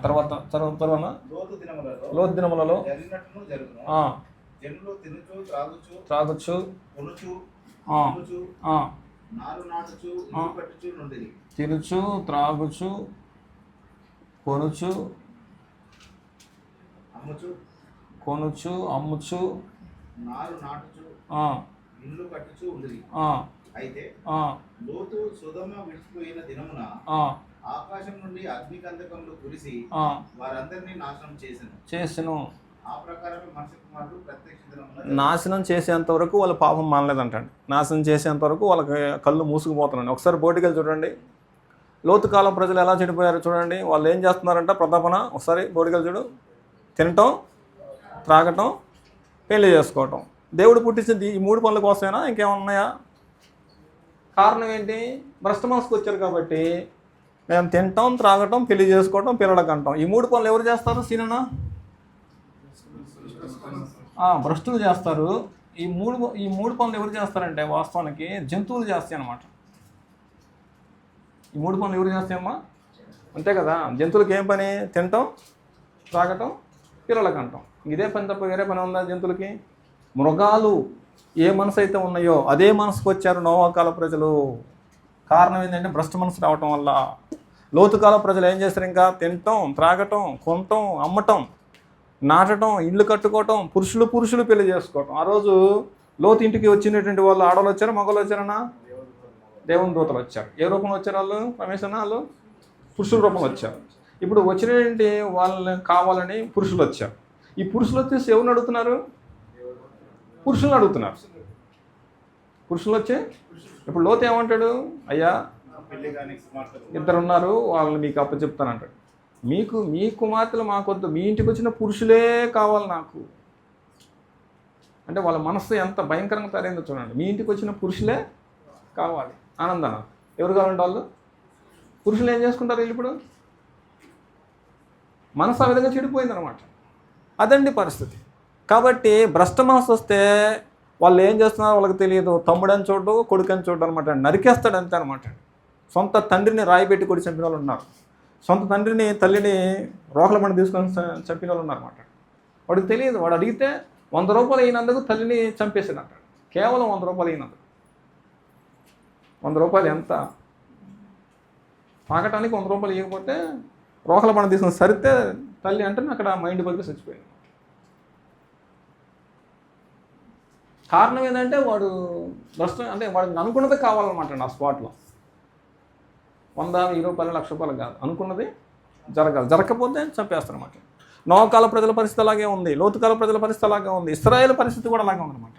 తర్వాత లోతు దినములలో జరిగినట్టును జరుగును. జనులు తినుచు త్రాగుచు కొనుచు నారు నాటుచు కట్టుచు నుండి. తినుచు త్రాగుచు కొనుచు అమ్ముచు నారు నాటుచు ఇల్లు కట్టుచు ఉండేది. అయితే లోతు సొదొమ విడిచిపోయిన దినమున ఆకాశం నుండి అగ్నికందకములు కురిసి వారందరినీ నాశనం చేసెను. ఆ ప్రకారమే మనుష్య కుమారుడు ప్రత్యక్ష దినమున నాశనం చేసేంత వరకు వాళ్ళ పాపం మానలేదంటండి. నాశనం చేసేంత వరకు వాళ్ళకి కళ్ళు మూసుకుపోతున్నాయి. ఒకసారి బోటికెళ్ళి చూడండి, లోతు కాలం ప్రజలు ఎలా చెడిపోయారో చూడండి. వాళ్ళు ఏం చేస్తున్నారంట ప్రతాపన? ఒకసారి బోటికెళ్ళి చూడు. తినటం, త్రాగటం, పెళ్లి చేసుకోవటం. దేవుడు పుట్టించింది ఈ 3 పనుల కోసమేనా? ఇంకేమన్నాయా? కారణం ఏంటి? భ్రష్ట మనసుకు వచ్చారు కాబట్టి మేము తినటం, త్రాగటం, పెళ్లి చేసుకోవటం, పిల్లలకు అంటాం. ఈ 3 పనులు ఎవరు చేస్తారు? సీననా? భ్రష్టులు చేస్తారు. ఈ మూడు పనులు ఎవరు చేస్తారంటే వాస్తవానికి జంతువులు చేస్తాయి అన్నమాట. ఈ 3 పనులు ఎవరు చేస్తాయమ్మా? అంతే కదా. జంతువులకి ఏం పని? తినటం, త్రాగటం, పిల్లలకి అంటాం. ఇదే పని తప్ప వేరే పని ఉందా జంతువులకి? మృగాలు ఏ మనసు అయితే ఉన్నాయో అదే మనసుకు వచ్చారు నోవా కాల ప్రజలు. కారణం ఏంటంటే భ్రష్ట మనసు రావటం వల్ల. లోతు కాల ప్రజలు ఏం చేస్తారు? ఇంకా తినటం, త్రాగటం, కొనటం, అమ్మటం, నాటటం, ఇళ్ళు కట్టుకోవటం, పురుషులు పెళ్లి చేసుకోవటం. ఆ రోజు లోతు ఇంటికి వచ్చినటువంటి వాళ్ళు ఆడవాళ్ళు వచ్చారు, మగవాళ్ళు వచ్చారన్నా? దేవుని దూతలు వచ్చారు. ఏ రూపంలో వచ్చారు వాళ్ళు? రమేశన్న వాళ్ళు పురుషుల రూపంలో వచ్చారు. ఇప్పుడు వచ్చినటువంటి వాళ్ళని కావాలని పురుషులు వచ్చారు. ఈ పురుషులు వచ్చేసి ఎవరిని అడుగుతున్నారు? పురుషులను అడుగుతున్నారు. పురుషులు వచ్చి ఇప్పుడు లోతు ఏమంటాడు? అయ్యా ఇద్దరు ఉన్నారు, వాళ్ళని మీకు అప్పచెప్తానంటాడు. మీ కుమార్తెలు మాకొద్దు, మీ ఇంటికి వచ్చిన పురుషులే కావాలి నాకు అంటే వాళ్ళ మనస్సు ఎంత భయంకరంగా తయారైందో చూడండి. మీ ఇంటికి వచ్చిన పురుషులే కావాలి. ఆనందన ఎవరు కావాలంటే వాళ్ళు పురుషులు ఏం చేసుకుంటారు? వీళ్ళు ఇప్పుడు మనసు ఆ విధంగా చెడిపోయిందనమాట. అదండి పరిస్థితి. కాబట్టి భ్రష్ట మనసు వస్తే వాళ్ళు ఏం చేస్తున్నారో వాళ్ళకి తెలియదు. తమ్ముడని చూడడు, కొడుకని చూడడు అనమాట. నరికేస్తాడు అంతే అనమాట. సొంత తండ్రిని రాయి పెట్టి కొడి చంపిన వాళ్ళు ఉన్నారు. సొంత తండ్రిని తల్లిని రోకల బండి తీసుకొని చంపిన వాళ్ళు ఉన్నారన్నమాట. వాడికి తెలియదు. వాడు అడిగితే 100 రూపాయలు అయినందుకు తల్లిని చంపేసాడు అంటాడు. కేవలం 100 రూపాయలు అయినందుకు. 100 రూపాయలు ఎంత? తాగటానికి 100 రూపాయలు ఇవ్వకపోతే రోకల బండి తీసుకొని సరితే తల్లి అంటే అక్కడ మైండ్ బదిలి చచ్చిపోయింది. కారణం ఏంటంటే వాడు భ్రష్టం అంటే వాడికి అనుకున్నది కావాలన్నమాట. ఆ స్పాట్లో 100, 10 రూపాయలు, 1,00,000 రూపాయలు కాదు, అనుకున్నది జరగాలి. జరగకపోతే చంపేస్తారన్నమాట. నోవా కాల ప్రజల పరిస్థితి అలాగే ఉంది. లోతు కాల ప్రజల పరిస్థితి అలాగే ఉంది. ఇశ్రాయేలు పరిస్థితి కూడా అలాగే ఉందన్నమాట.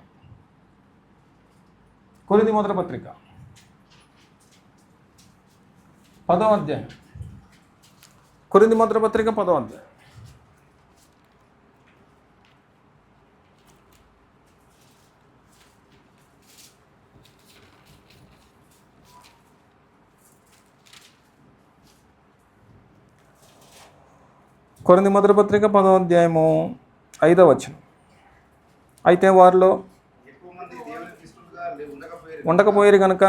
కొరింథీ మొదటి పత్రిక 10వ అధ్యాయం. కొరింథీ మొదటి పత్రిక 10వ అధ్యాయం. కొరింథీ మొదటి పత్రిక 10వ అధ్యాయము 5వ వచనం. అయితే వారిలో ఉండకపోయారు కనుక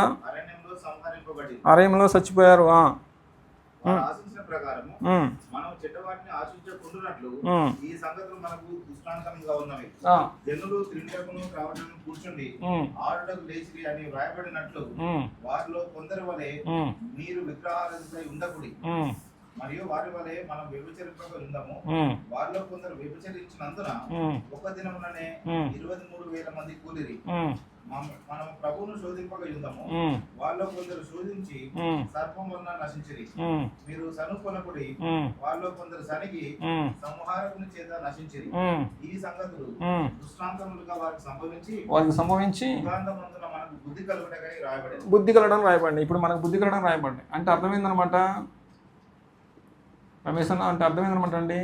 అరణ్యంలో చచ్చిపోయారు. ఈ సంగతులు మనకు దృష్టాంతంగా ఉన్నవి. జనులు తింటకును త్రాగటకును కూర్చుండి ఆడుటకు లేచిరి అని వ్రాయబడినట్లు వారిలో కొందరి వలె మీరు విగ్రహాలపై ఉండకుడి, మరియు వారి వలె మనం వ్యభిచరింపక ఉందాము. వారిలో కొందరు వ్యభిచరించినందున ఒక దినముననే 23,000 మంది కూలిరి. మనం ప్రభువును శోధింపక ఉందాము. వాళ్ళలో కొందరు శోధించి సర్పం వలన నశించిరి. మీరు సనుకొనకుడి, వాళ్ళలో కొందరు సనిగి సంహారకుని చేత నశించిరి. ఈ సంగతులు దృష్టాంతములుగా వారికి సంభవించి యుగాంతమందున మనకు బుద్ధి కలుగుటకై రాయబడింది. బుద్ధి కలగడం రాయబడింది. ఇప్పుడు మనకు బుద్ధి కలగడం రాయబడింది అంటే అర్థమైందనమాట. రమేష్ అన్న అంటే అర్థమైందనమాట అండి.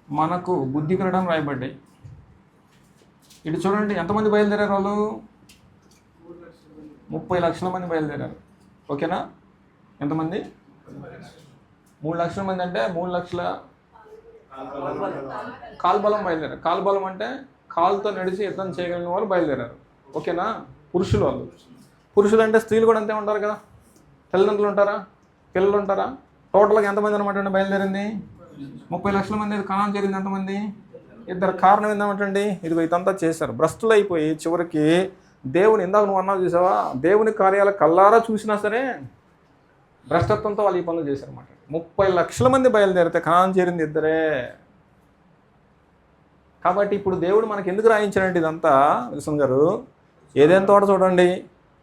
మనకు బుద్ధి కలగడం రాయబడ్డాయి. ఇటు చూడండి ఎంతమంది బయలుదేరారు వాళ్ళు? 30 లక్షల మంది బయలుదేరారు. ఓకేనా? ఎంతమంది? 3 లక్షల మంది అంటే 3 లక్షల కాల్బలం బయలుదేరారు. కాల్బలం అంటే కాలుతో నడిచి యుద్ధం చేయగలిగిన వాళ్ళు బయలుదేరారు. ఓకేనా? పురుషులు వాళ్ళు. పురుషులు అంటే స్త్రీలు కూడా అంతే ఉంటారు కదా. తల్లిదండ్రులు ఉంటారా? పిల్లలు ఉంటారా? టోటల్గా ఎంతమంది అనమాట అండి బయలుదేరింది? 30 లక్షల మంది. కాలం చేరింది ఎంతమంది? 2. కారణం ఏంటంటే ఇదిగో ఇదంతా చేశారు. భ్రష్టులు అయిపోయి చివరికి దేవుని ఇందాక నువ్వు అన్నావు చూసావా, దేవుని కార్యాలు కల్లారా చూసినా సరే భ్రష్టత్వంతో వాళ్ళు ఈ పనులు చేశారన్నమాట. 30 లక్షల మంది బయలుదేరితే కాలం చేరింది 2. కాబట్టి ఇప్పుడు దేవుడు మనకి ఎందుకు రాయించాడంటే ఇదంతా విల్సన్ గారు, ఏదైనా తోట చూడండి,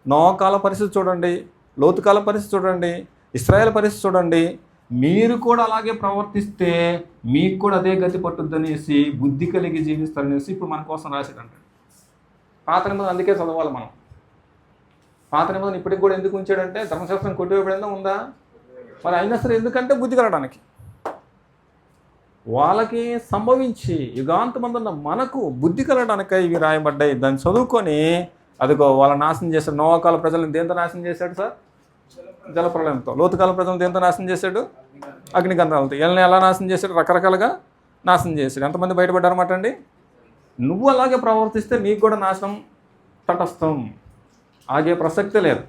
నోవా కాల పరిస్థితి చూడండి, లోతు కాల పరిస్థితి చూడండి, ఇశ్రాయేల్ పరిస్థితి చూడండి, మీరు కూడా అలాగే ప్రవర్తిస్తే మీకు కూడా అదే గతి పట్టుద్దనేసి బుద్ధి కలిగి జీవిస్తారనేసి ఇప్పుడు మన కోసం రాశాడంటాడు. పాత నిబంధన అందుకే చదవాలి మనం. పాత నిబంధన ఇప్పటికి కూడా ఎందుకు ఉంచాడంటే ధర్మశాస్త్రం కొట్టివేయబడిందా ఉందా? మరి అయినా సరే ఎందుకంటే బుద్ధి కలగడానికి. వాళ్ళకి సంభవించి యుగాంతమందున్న మనకు బుద్ధి కలగడానికై ఇవి రాయబడ్డాయి. దాన్ని చదువుకొని అదిగో వాళ్ళ నాశనం చేశాడు. నోవా కాల ప్రజలను దేంతో నాశనం చేశాడు సార్? జలప్రలయంతో. లోతుకాల ప్రజలను దేంతో నాశనం చేశాడు? అగ్నిగంధాలతో. వీళ్ళని ఎలా నాశనం చేశాడు? రకరకాలుగా నాశనం చేశాడు. ఎంతమంది బయటపడ్డారన్నమాట అండి. నువ్వు అలాగే ప్రవర్తిస్తే నీకు కూడా నాశనం తటస్థం. ఆగే ప్రసక్తే లేదు.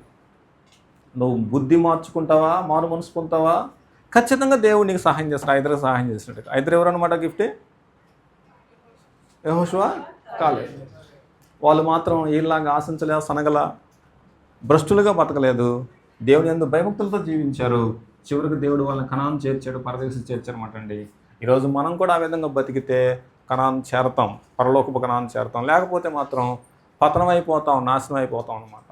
నువ్వు బుద్ధి మార్చుకుంటావా, మారు మనసు పొందుతావా, ఖచ్చితంగా దేవుడు నీకు సహాయం చేస్తాడు. ఐదరికి సహాయం చేసినట్టు. ఐదరు ఎవరన్నమాట గిఫ్టే? యెహోషువ, కాలేబ్. వాళ్ళు మాత్రం వీళ్ళలాగా ఆశించలే, సనగల, భ్రష్టులుగా బతకలేదు. దేవుని యందు భయభక్తులతో జీవించారు. చివరికి దేవుడు వాళ్ళని కనాను చేర్చాడు, పరదేశం చేర్చారన్నమాట అండి. ఈరోజు మనం కూడా ఆ విధంగా బతికితే కనాను చేరతాం, పరలోకపు కనాను చేరతాం. లేకపోతే మాత్రం పతనం అయిపోతాం, నాశనం అయిపోతాం అన్నమాట.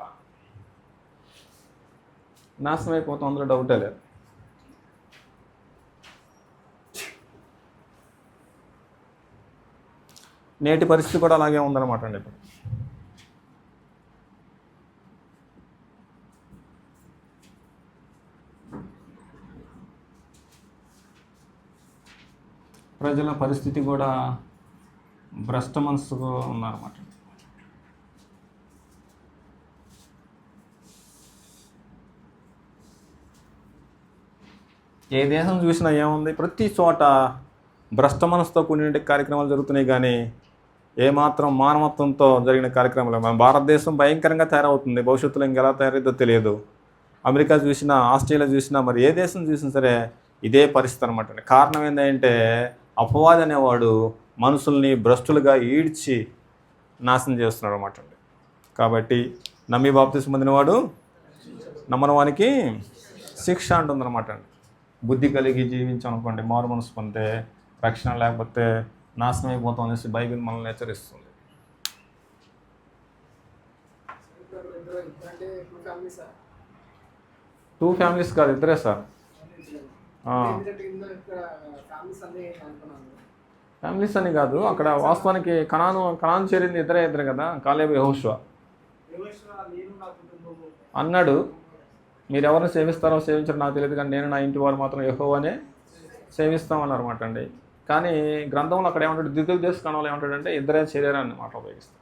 నాశనం అయిపోతాం, అందులో డౌటే లేదు. నేటి పరిస్థితి కూడా అలాగే ఉందన్నమాట అండి. ఇప్పుడు ప్రజల పరిస్థితి కూడా భ్రష్ట మనసుకు ఉన్నారన్నమాట. ఏ దేశం చూసినా ఏముంది, ప్రతి చోట భ్రష్ట మనసుతో కూడిన కార్యక్రమాలు జరుగుతున్నాయి. కానీ ఏమాత్రం మానవత్వంతో జరిగిన కార్యక్రమాలు. మన భారతదేశం భయంకరంగా తయారవుతుంది. భవిష్యత్తులో ఇంకెలా తయారైద్దో తెలియదు. అమెరికా చూసినా, ఆస్ట్రేలియా చూసినా, మరి ఏ దేశం చూసినా సరే ఇదే పరిస్థితి అనమాట. కారణం ఏంటంటే అపవాది అనేవాడు మనుషుల్ని భ్రష్టులుగా ఈడ్చి నాశనం చేస్తున్నాడు అనమాట అండి. కాబట్టి నమ్మి బాప్తిస్మం పొందినవాడు నమ్మని వానికి శిక్ష అంటుందన్నమాట అండి. బుద్ధి కలిగి జీవించామనుకోండి, మారు మనసు పొందితే రక్షణ, లేకపోతే నాశనం అయిపోతాం అనేసి బైబిల్ మనల్ని హెచ్చరిస్తుంది. అంటే ఇప్పుడు ఫ్యామిలీస్ 2 ఫ్యామిలీస్ కాదు, ఇద్దరే సార్. ఫ్యామిలీస్ అని కాదు, అక్కడ వాస్తవానికి కనాను చేరింది ఇద్దరే కదా, కాలేబు, యెహోషువ. అన్నాడు, మీరు ఎవరిని సేవిస్తారో సేవించారో నాకు తెలియదు, కానీ నేను నా ఇంటి వారు మాత్రం యెహోవానే సేవిస్తామన్నారు అనమాట అండి. కానీ గ్రంథంలో అక్కడ ఏమంటాడు, ద్వితీయోపదేశ కాండంలో ఏమంటాడంటే ఇద్దరే చేరారని మాట ఉపయోగిస్తారు.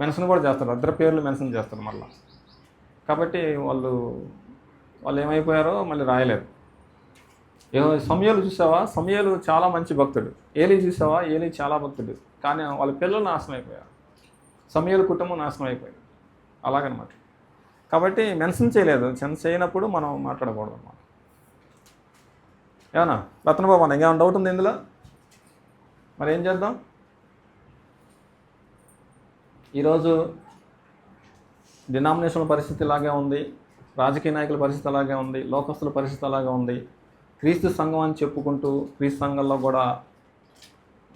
మెన్షన్ కూడా చేస్తారు, ఇద్దరు పేర్లు మెన్షన్ చేస్తారు మళ్ళీ. కాబట్టి వాళ్ళు ఏమైపోయారో మళ్ళీ రాయలేదు. సమూయేలు చూసావా, సమూయేలు చాలా మంచి భక్తుడు. ఏలీ చూసావా, ఏలీ చాలా భక్తుడు. కానీ వాళ్ళ పిల్లలు నాశనం అయిపోయారు. సమూయేలు కుటుంబం నాశనం అయిపోయింది. అలాగనమాట. కాబట్టి మెన్షన్ చేయలేదు. చేయనప్పుడు మనం మాట్లాడకూడదు అన్నమాట. ఏమన్నా రత్నబాబు అన్న ఇంకేమైనా డౌట్ ఉంది ఇందులో? మరి ఏం చేద్దాం? ఈరోజు డినామినేషన్ల పరిస్థితి ఇలాగే ఉంది, రాజకీయ నాయకుల పరిస్థితి అలాగే ఉంది, లోకస్తుల పరిస్థితి అలాగే ఉంది. క్రీస్తు సంఘం అని చెప్పుకుంటూ క్రీస్తు సంఘంలో కూడా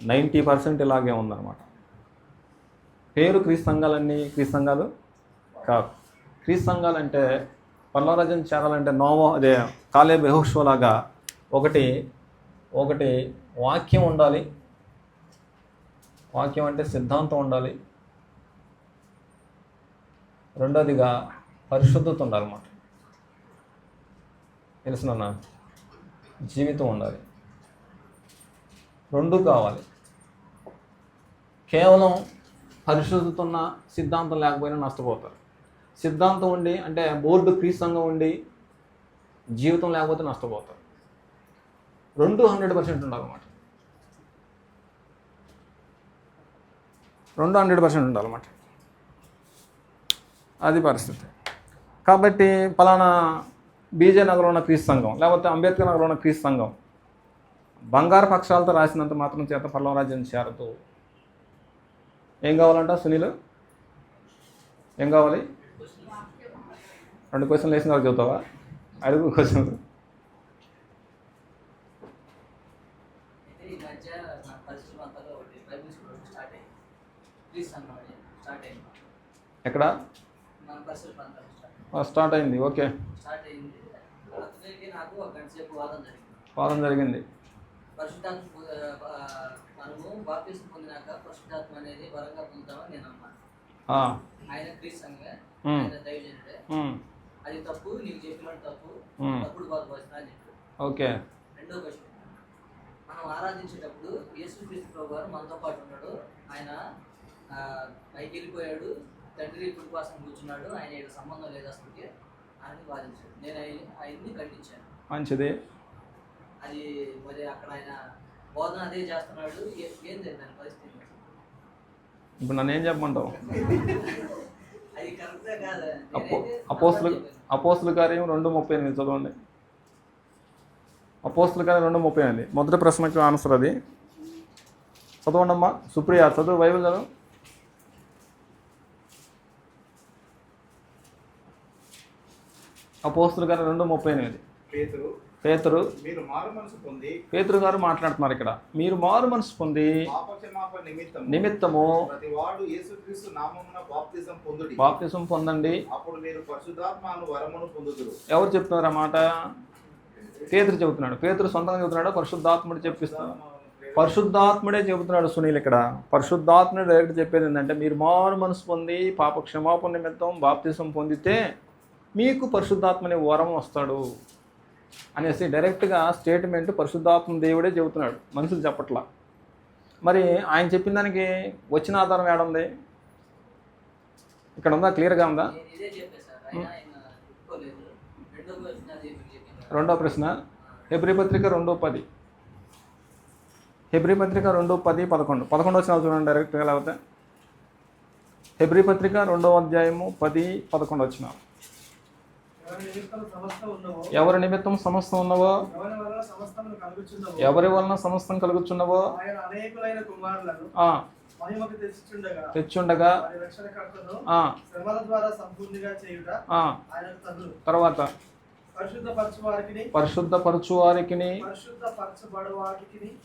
90% ఇలాగే ఉందన్నమాట. పేరు క్రీస్తు సంఘాలన్నీ క్రీస్తు సంఘాలు కాదు. క్రీస్తు సంఘాలంటే పరలోకరాజ్యం చేరాలంటే అదే కాలేబు, యెహోషువ లాగా ఒకటి వాక్యం ఉండాలి. వాక్యం అంటే సిద్ధాంతం ఉండాలి. రెండోదిగా పరిశుద్ధత ఉండాలన్నమాట. తెలుసునన్నా, జీవితం ఉండాలి. 2 కావాలి. కేవలం పరిశుద్ధత ఉన్న సిద్ధాంతం లేకపోయినా నష్టపోతారు. సిద్ధాంతం ఉండి అంటే బోర్డు క్రీస్తు సంఘం ఉండి జీవితం లేకపోతే నష్టపోతారు. 2 100% ఉండాలన్నమాట. 2 100% ఉండాలన్నమాట. అది పరిస్థితి. కాబట్టి పలానా బీజే నగర్లో ఉన్న క్రీస్తు సంఘం, లేకపోతే అంబేద్కర్ నగర్లో ఉన్న క్రీస్తు సంఘం బంగారు పక్షాలతో రాసినంత మాత్రం చేత పరలోక రాజ్యం చేరదు. ఏం కావాలంట సునీల్? ఏం కావాలి? 2 క్వశ్చన్లు వేసిన వాళ్ళు చెబుతావా? అడుగు క్వశ్చన్లు. ఎక్కడ స్టార్ట్ అయింది? ఓకే, వాదం జరిగింది. మనము బాప్తిసం పొందినాక పరిశుద్ధాత్మ అనేది వరంగా పొందుతామని నేను అన్నాను. ఆయన క్రీస్తు సంఘమే, ఆయన దైవజనుడే. అది తప్పు, నీకు చెప్పినట్టు తప్పు, తప్పుడు బాధపడుతున్నా అని చెప్పాడు. ఓకే. రెండో క్వశ్చన్, మనం ఆరాధించేటప్పుడు యేసుక్రీస్తు ప్రభు గారు మనతో పాటు ఉన్నాడు. ఆయన పైకి వెళ్ళిపోయాడు, తండ్రి ఇప్పుడు కోసం కూర్చున్నాడు, ఆయన ఇక్కడ సంబంధం లేదు అసలు అని వాదించాడు. నేను ఆయన్ని ఖండించాను. మంచిది. అది మరి అక్కడ ఆయన బోధన అదే చేస్తున్నాడు. ఏంటి దాని పరిస్థితి? ఇప్పుడు నన్ను ఏం చెప్పమంటావు? అది కరెక్టే కాదు. అపోస్తుల కార్యం 2:38 చదవండి. అపోస్తుల కార్యం 2:38. మొదటి ప్రశ్నకు ఆన్సర్ అది. చదవండి అమ్మా. సుప్రియ చదువు, బైబిల్ చదువు. అపోస్తుల కార్యం 2:38. పేతురు మీరు మారు మనసు పొంది, పేతురు గారు మాట్లాడుతున్నారు ఇక్కడ. మీరు మారు మనసు పొంది పాపక్షమాపణ నిమిత్తము ప్రతివాడు యేసుక్రీస్తు నామమున బాప్తిజం పొందుడి. బాప్తిసం పొందండి, అప్పుడు మీరు పరిశుద్ధాత్మను వరమును పొందుదురు. ఎవరు చెప్తున్నారు ఆ మాట? పేతురు చెబుతున్నాడు. పేతురు సొంతంగా చెబుతున్నాడు, పరిశుద్ధాత్ముడు చెప్పిస్తున్నాడు. పరిశుద్ధాత్ముడే చెబుతున్నాడు సునీల్ ఇక్కడ. పరిశుద్ధాత్ముడు డైరెక్ట్ చెప్పేది ఏంటంటే, మీరు మారు మనసు పొంది పాప క్షమాపణ నిమిత్తం బాప్తిసం పొందితే మీకు పరిశుద్ధాత్మని వరం వస్తాడు అనేసి డైరెక్ట్గా స్టేట్మెంట్ పరిశుద్ధాత్మ దేవుడే చెబుతున్నాడు, మనుషులు చెప్పట్లా. మరి ఆయన చెప్పిన దానికి వచ్చిన ఆధారం ఏడుంది? ఇక్కడ ఉందా? క్లియర్గా ఉందా? రెండో ప్రశ్న హెబ్రీ పత్రిక 2:10. హెబ్రీ పత్రిక 2:10, 11. 11 వచ్చిన చూడండి డైరెక్ట్గా. లేకపోతే హెబ్రీ పత్రిక 2వ అధ్యాయము 10, 11 వచ్చిన. ఎవరి నిమిత్తం సమస్తం ఉన్నవో, ఎవరి వలన సమస్తం కలుగుచున్నవో తెచ్చుండగా తర్వాత పరిశుద్ధపరచు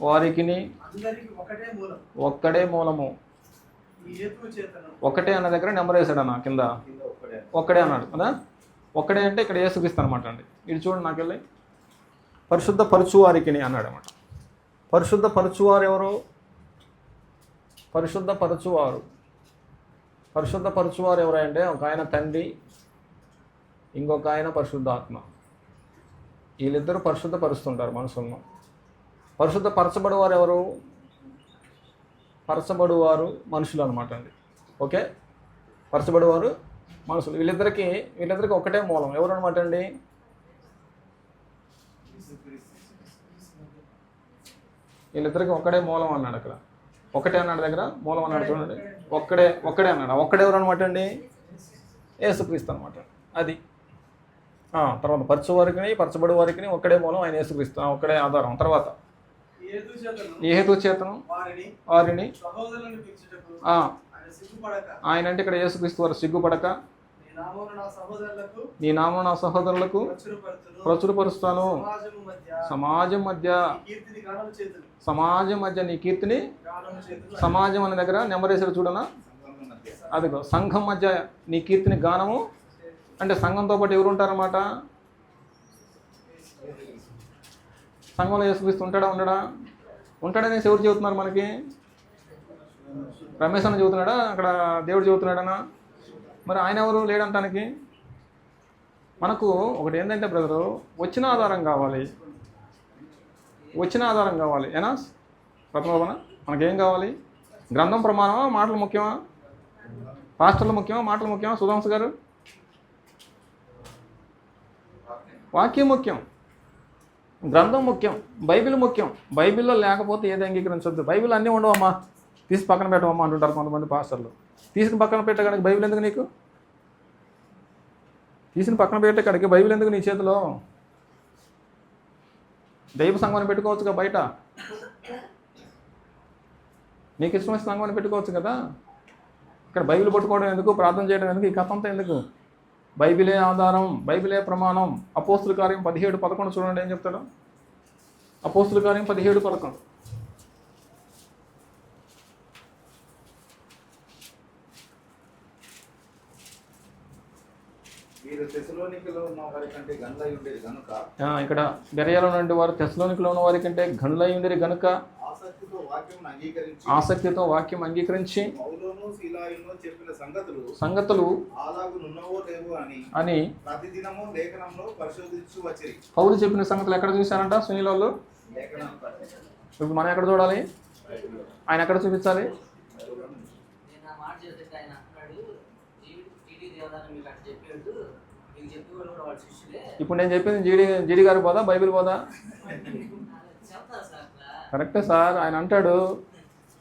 వారికిని ఒక్కడే మూలము. ఒకటే అన్న దగ్గర నెంబర్ వేసాడు అన్న కింద. ఒక్కడే అన్నాడు కదా. ఒక్కడే అంటే ఇక్కడ యేసుక్రీస్తు అనమాట అండి. ఇది చూడండి నాకెళ్ళి. పరిశుద్ధపరచు వారికిని అన్నాడు అనమాట. పరిశుద్ధపరచువారు ఎవరు? పరిశుద్ధపరచువారు ఎవరంటే ఒక ఆయన తండ్రి, ఇంకొక ఆయన పరిశుద్ధాత్మ. వీళ్ళిద్దరూ పరిశుద్ధపరుస్తుంటారు మనుషులను. పరిశుద్ధపరచబడువారు ఎవరు? పరచబడువారు మనుషులు అనమాట అండి. ఓకే, పరచబడువారు మనుషులు. వీళ్ళిద్దరికి ఒకటే మూలం. ఎవరు అనమాట అండి? వీళ్ళిద్దరికి ఒకటే మూలం అన్నాడు అక్కడ. ఒకటే అన్నాడు దగ్గర, మూలం అన్నాడు చూడండి. ఒక్కడే అన్నాడు. ఒక్కడే ఎవరు అనమాట అండి? యేసుక్రీస్తు అనమాట. అది తర్వాత పరచబడి వారికి ఒక్కడే మూలం, ఆయన యేసుక్రీస్తు. ఒక్కడే ఆధారం. తర్వాత ఏ హేతు చేతను వారిని ఆయన అంటే ఇక్కడ యేసుక్రీస్తు వారు సిగ్గుపడక నీ నామం నా సహోదరులకు ప్రచురపరుస్తాను. సమాజం మధ్య నీ కీర్తిని. సమాజం అనే దగ్గర నెంబర్ వేసాడు చూడనా. అదిగో సంఘం మధ్య నీ కీర్తిని గానము. అంటే సంఘంతో పాటు ఎవరు ఉంటారన్నమాట? సంఘంలో యేసుక్రీస్తు ఉండడా? ఉంటాడనేసి ఎవరు చెబుతున్నారు మనకి? రమేష్ అన్న చెబుతున్నాడా? అక్కడ దేవుడు చెబుతున్నాడనా? మరి ఆయన ఎవరు లేడంటానికి? మనకు ఒకటి ఏంటంటే బ్రదరు, వచ్చిన ఆధారం కావాలి. ఏనా ప్రథమోపన? మనకేం కావాలి? గ్రంథం ప్రమాణమా, మాటలు ముఖ్యమా? పాస్టర్లు ముఖ్యమా, మాటలు ముఖ్యమా? సుధాంశ గారు, వాక్యం ముఖ్యం, గ్రంథం ముఖ్యం, బైబిల్ ముఖ్యం. బైబిల్లో లేకపోతే ఏది అంగీకరించొద్దు. బైబిల్ అన్నీ ఉండవమ్మా, తీసి పక్కన పెట్టవమ్మా అంటుంటారు కొంతమంది పాస్టర్లు. తీసి పక్కన పెట్టడానికి బైబిల్ ఎందుకు నీకు? తీసిన పక్కన పెట్టేకాడికి బైబిల్ ఎందుకు నీ చేతిలో? దైవ సంఘాన్ని పెట్టుకోవచ్చుగా బయట. నీకు ఇష్టమైన సంఘాన్ని పెట్టుకోవచ్చు కదా. ఇక్కడ బైబిల్ పట్టుకోవడం ఎందుకు? ప్రార్థన చేయడం ఎందుకు? ఈ కథ అంతా ఎందుకు? బైబిలే ఆధారం, బైబిలే ప్రమాణం. అపోస్తుల కార్యం 17:11 చూడండి ఏం చెప్తాడు. అపోస్తుల కార్యం 17:11. ఇక్కడ బెరయలో నుండి వారు తెస్సలోనికలో ఉన్న వారి కంటే గనులై ఉండేది గనుక ఆసక్తితో వాక్యం అంగీకరించి సంగతులు అని పౌలు చెప్పిన సంగతులు ఎక్కడ చూశారంట సునీల్ వాళ్ళు? ఇప్పుడు మనం ఎక్కడ చూడాలి? ఆయన ఎక్కడ చూపించాలి? ఇప్పుడు నేను చెప్పింది జీడి గారు పోదా, బైబిల్ పోదా? కరెక్టే సార్, ఆయన అంటాడు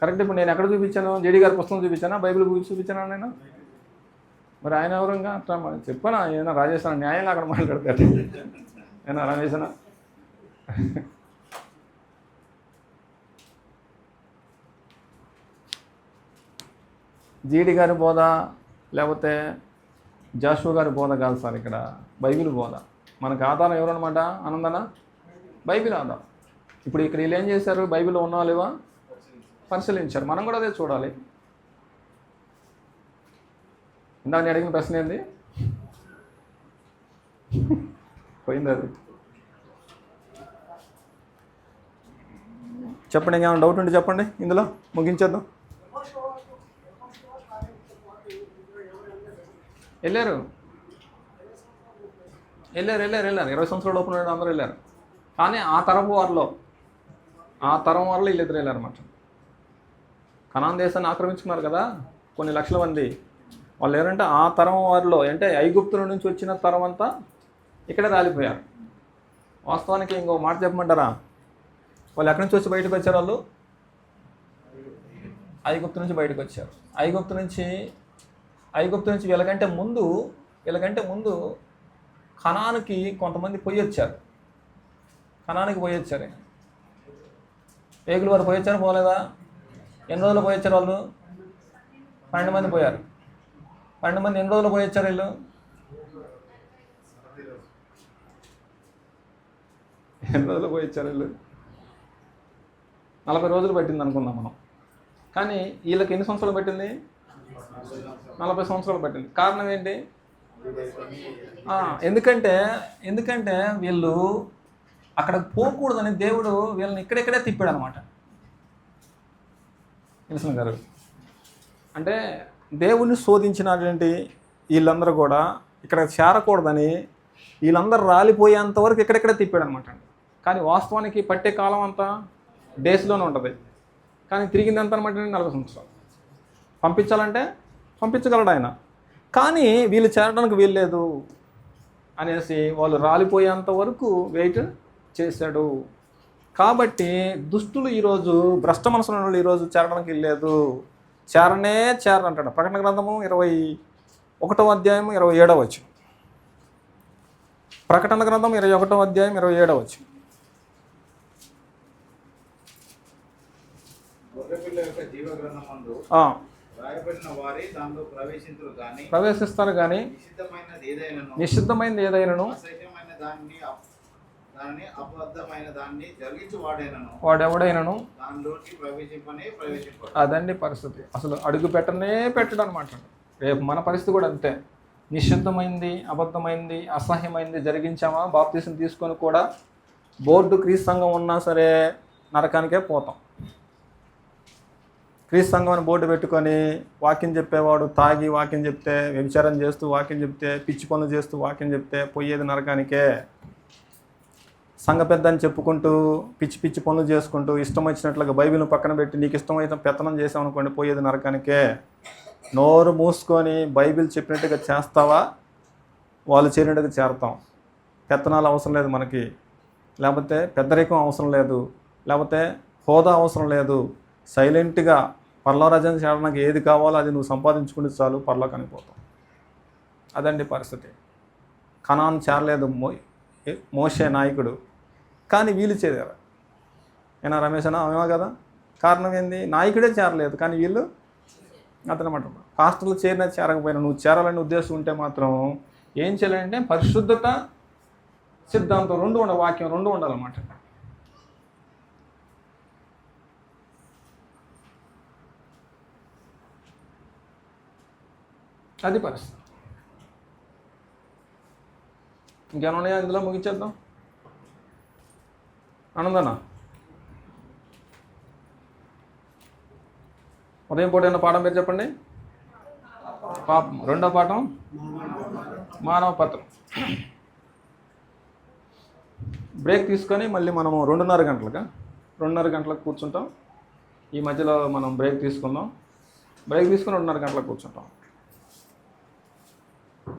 కరెక్ట్. ఇప్పుడు నేను ఎక్కడ చూపించాను? జీడి గారి పుస్తకం చూపించానా, బైబిల్ చూపించానా నేను? మరి ఆయన ఎవరంగా అట్లా చెప్పానా? ఏదైనా రాజేశాను న్యాయంగా అక్కడ మాట్లాడతాడు. ఏనా రమేశనా? జీడి గారి బోధ లేకపోతే జాషువా గారి బోధ కాదు సార్, ఇక్కడ బైబిల్ బోధ. మనకు ఆధారం ఎవరనమాట ఆనందన? బైబిల్ ఆధారం. ఇప్పుడు ఇక్కడ వీళ్ళు ఏం చేశారు? బైబిల్లో ఉన్నా లేవా పరిశీలించారు. మనం కూడా అదే చూడాలి. ఇందాక నేను అడిగిన ప్రశ్న ఏంది? పోయింది అది. చెప్పండి, ఇంకేమైనా డౌట్ ఉంటే చెప్పండి, ఇందులో ముగించేద్దాం. వెళ్ళారు 20 సంవత్సరాలు ఓపెన్ అయ్యారు, అందరూ వెళ్ళారు. కానీ ఆ తరం వారిలో వీళ్ళు ఇద్దరు వెళ్ళారు అన్నమాట. కనాన్ దేశాన్ని ఆక్రమించుకున్నారు కదా కొన్ని లక్షల మంది. వాళ్ళు ఎవరంటే ఆ తరం వారిలో, అంటే ఐగుప్తుల నుంచి వచ్చిన తరం అంతా ఇక్కడే రాలిపోయారు. వాస్తవానికి ఇంకో మాట చెప్పమంటారా? వాళ్ళు ఎక్కడి నుంచి వచ్చి బయటకు వచ్చారు? వాళ్ళు ఐగుప్తు నుంచి బయటకు వచ్చారు. ఐగుప్తు నుంచి వీళ్ళకంటే ముందు కనానుకి కొంతమంది పోయి వచ్చారు. ఏగులు వారు పోయి వచ్చారు, పోలేదా? ఎన్ని రోజులు పోయి వచ్చారు వాళ్ళు? 12 మంది పోయారు. 12 మంది ఎన్ని రోజులు పోయి వచ్చారు వీళ్ళు? ఎన్ని రోజులు పోయి వచ్చారు వీళ్ళు? 40 రోజులు పట్టింది అనుకుందాం మనం. కానీ వీళ్ళకి ఎన్ని సంవత్సరాలు పట్టింది? 40 సంవత్సరాలు పట్టింది. కారణం ఏంటి? ఎందుకంటే వీళ్ళు అక్కడ పోకూడదని దేవుడు వీళ్ళని ఇక్కడెక్కడే తిప్పాడు అనమాట. నిల్సన్ గారు అంటే దేవుణ్ణి శోధించినటువంటి వీళ్ళందరూ కూడా ఇక్కడ చేరకూడదని వీళ్ళందరూ రాలిపోయేంతవరకు ఎక్కడెక్కడే తిప్పాడు అనమాట. కానీ వాస్తవానికి పట్టే కాలం అంతా డేస్లోనే ఉంటుంది. కానీ తిరిగింది ఎంత అనమాట? 40 సంవత్సరాలు. పంపించాలంటే పంపించగలడు ఆయన. కానీ వీళ్ళు చేరడానికి వీల్లేదు అనేసి వాళ్ళు రాలిపోయేంత వరకు వెయిట్ చేశాడు. కాబట్టి దుష్టులు ఈరోజు, భ్రష్ట మనసున్న వాళ్ళు ఈరోజు చేరడానికి వీల్లేదు, చేరంటాడు. ప్రకటన గ్రంథము 21వ అధ్యాయం 27వ వచనం. ప్రకటన గ్రంథం 21వ అధ్యాయం 27వ వచనం. గొర్రెపిల్ల యొక్క జీవ గ్రంథమందు రాయబడిన వారే దానిలో ప్రవేశిస్తారు కానీ నిషిద్ధమైనది ఏదైనను దానిని అబద్ధమైన దాన్ని జరిగించి వాడెవడైనను దానిలోకి ప్రవేశింపడు. అదండి పరిస్థితి. అసలు అడుగు పెట్టడం అనమాట. రేపు మన పరిస్థితి కూడా అంతే. నిషిద్ధమైంది, అబద్ధమైంది, అసహ్యమైంది జరిగించామా, బాప్తీసం తీసుకొని కూడా బోర్డు క్రీస్తు సంఘం ఉన్నా సరే నరకానికే పోతాం. క్రీస్తు సంఘం అని బోర్డు పెట్టుకొని వాక్యం చెప్పేవాడు తాగి వాక్యం చెప్తే, వ్యభిచారం చేస్తూ వాక్యం చెప్తే, పిచ్చి పనులు చేస్తూ వాక్యం చెప్తే పోయేది నరకానికే. సంఘ పెద్ద అని చెప్పుకుంటూ పిచ్చి పనులు చేసుకుంటూ ఇష్టం వచ్చినట్లుగా బైబిల్ని పక్కన పెట్టి నీకు ఇష్టమైతే పెత్తనం చేసామనుకోండి పోయేది నరకానికే. నోరు మూసుకొని బైబిల్ చెప్పినట్టుగా చేస్తావా, వాళ్ళు చేరినట్టుగా చేరతాం. పెత్తనాలు అవసరం లేదు మనకి, లేకపోతే పెద్దరికం అవసరం లేదు, లేకపోతే హోదా అవసరం లేదు. సైలెంట్గా పరలోకరాజ్యానికి చేరడానికి ఏది కావాలో అది నువ్వు సంపాదించుకుంటే చాలు, పరలోకానికి పోతావు. అదండి పరిస్థితి. కనాన్ చేరలేదు మోషే నాయకుడు, కానీ వీళ్ళు చేరారు. ఏనా రమేష్ అన్న అవేమో కదా. కారణం ఏంది? నాయకుడే చేరలేదు, కానీ వీళ్ళు అతనమాట. పాస్టర్లు చేరకపోయినా నువ్వు చేరాలని ఉద్దేశం ఉంటే మాత్రం ఏం చేయాలంటే పరిశుద్ధత, సిద్ధాంతం రెండు ఉండాలి, వాక్యం రెండు ఉండాలన్నమాట. అది పరిస్థితి. ఇంకేమైనా ఉన్నాయా? ఇందులో ముగించేద్దాం. ఆనందన్న ఉదయం పూట ఏమన్నా పాఠం పేరు చెప్పండి. పాపం. రెండో పాఠం మానవ పత్రం. బ్రేక్ తీసుకొని మళ్ళీ మనము 2:30 గంటలకు కూర్చుంటాం. ఈ మధ్యలో మనం బ్రేక్ తీసుకుందాం. బ్రేక్ తీసుకొని 2:30 గంటలకు కూర్చుంటాం.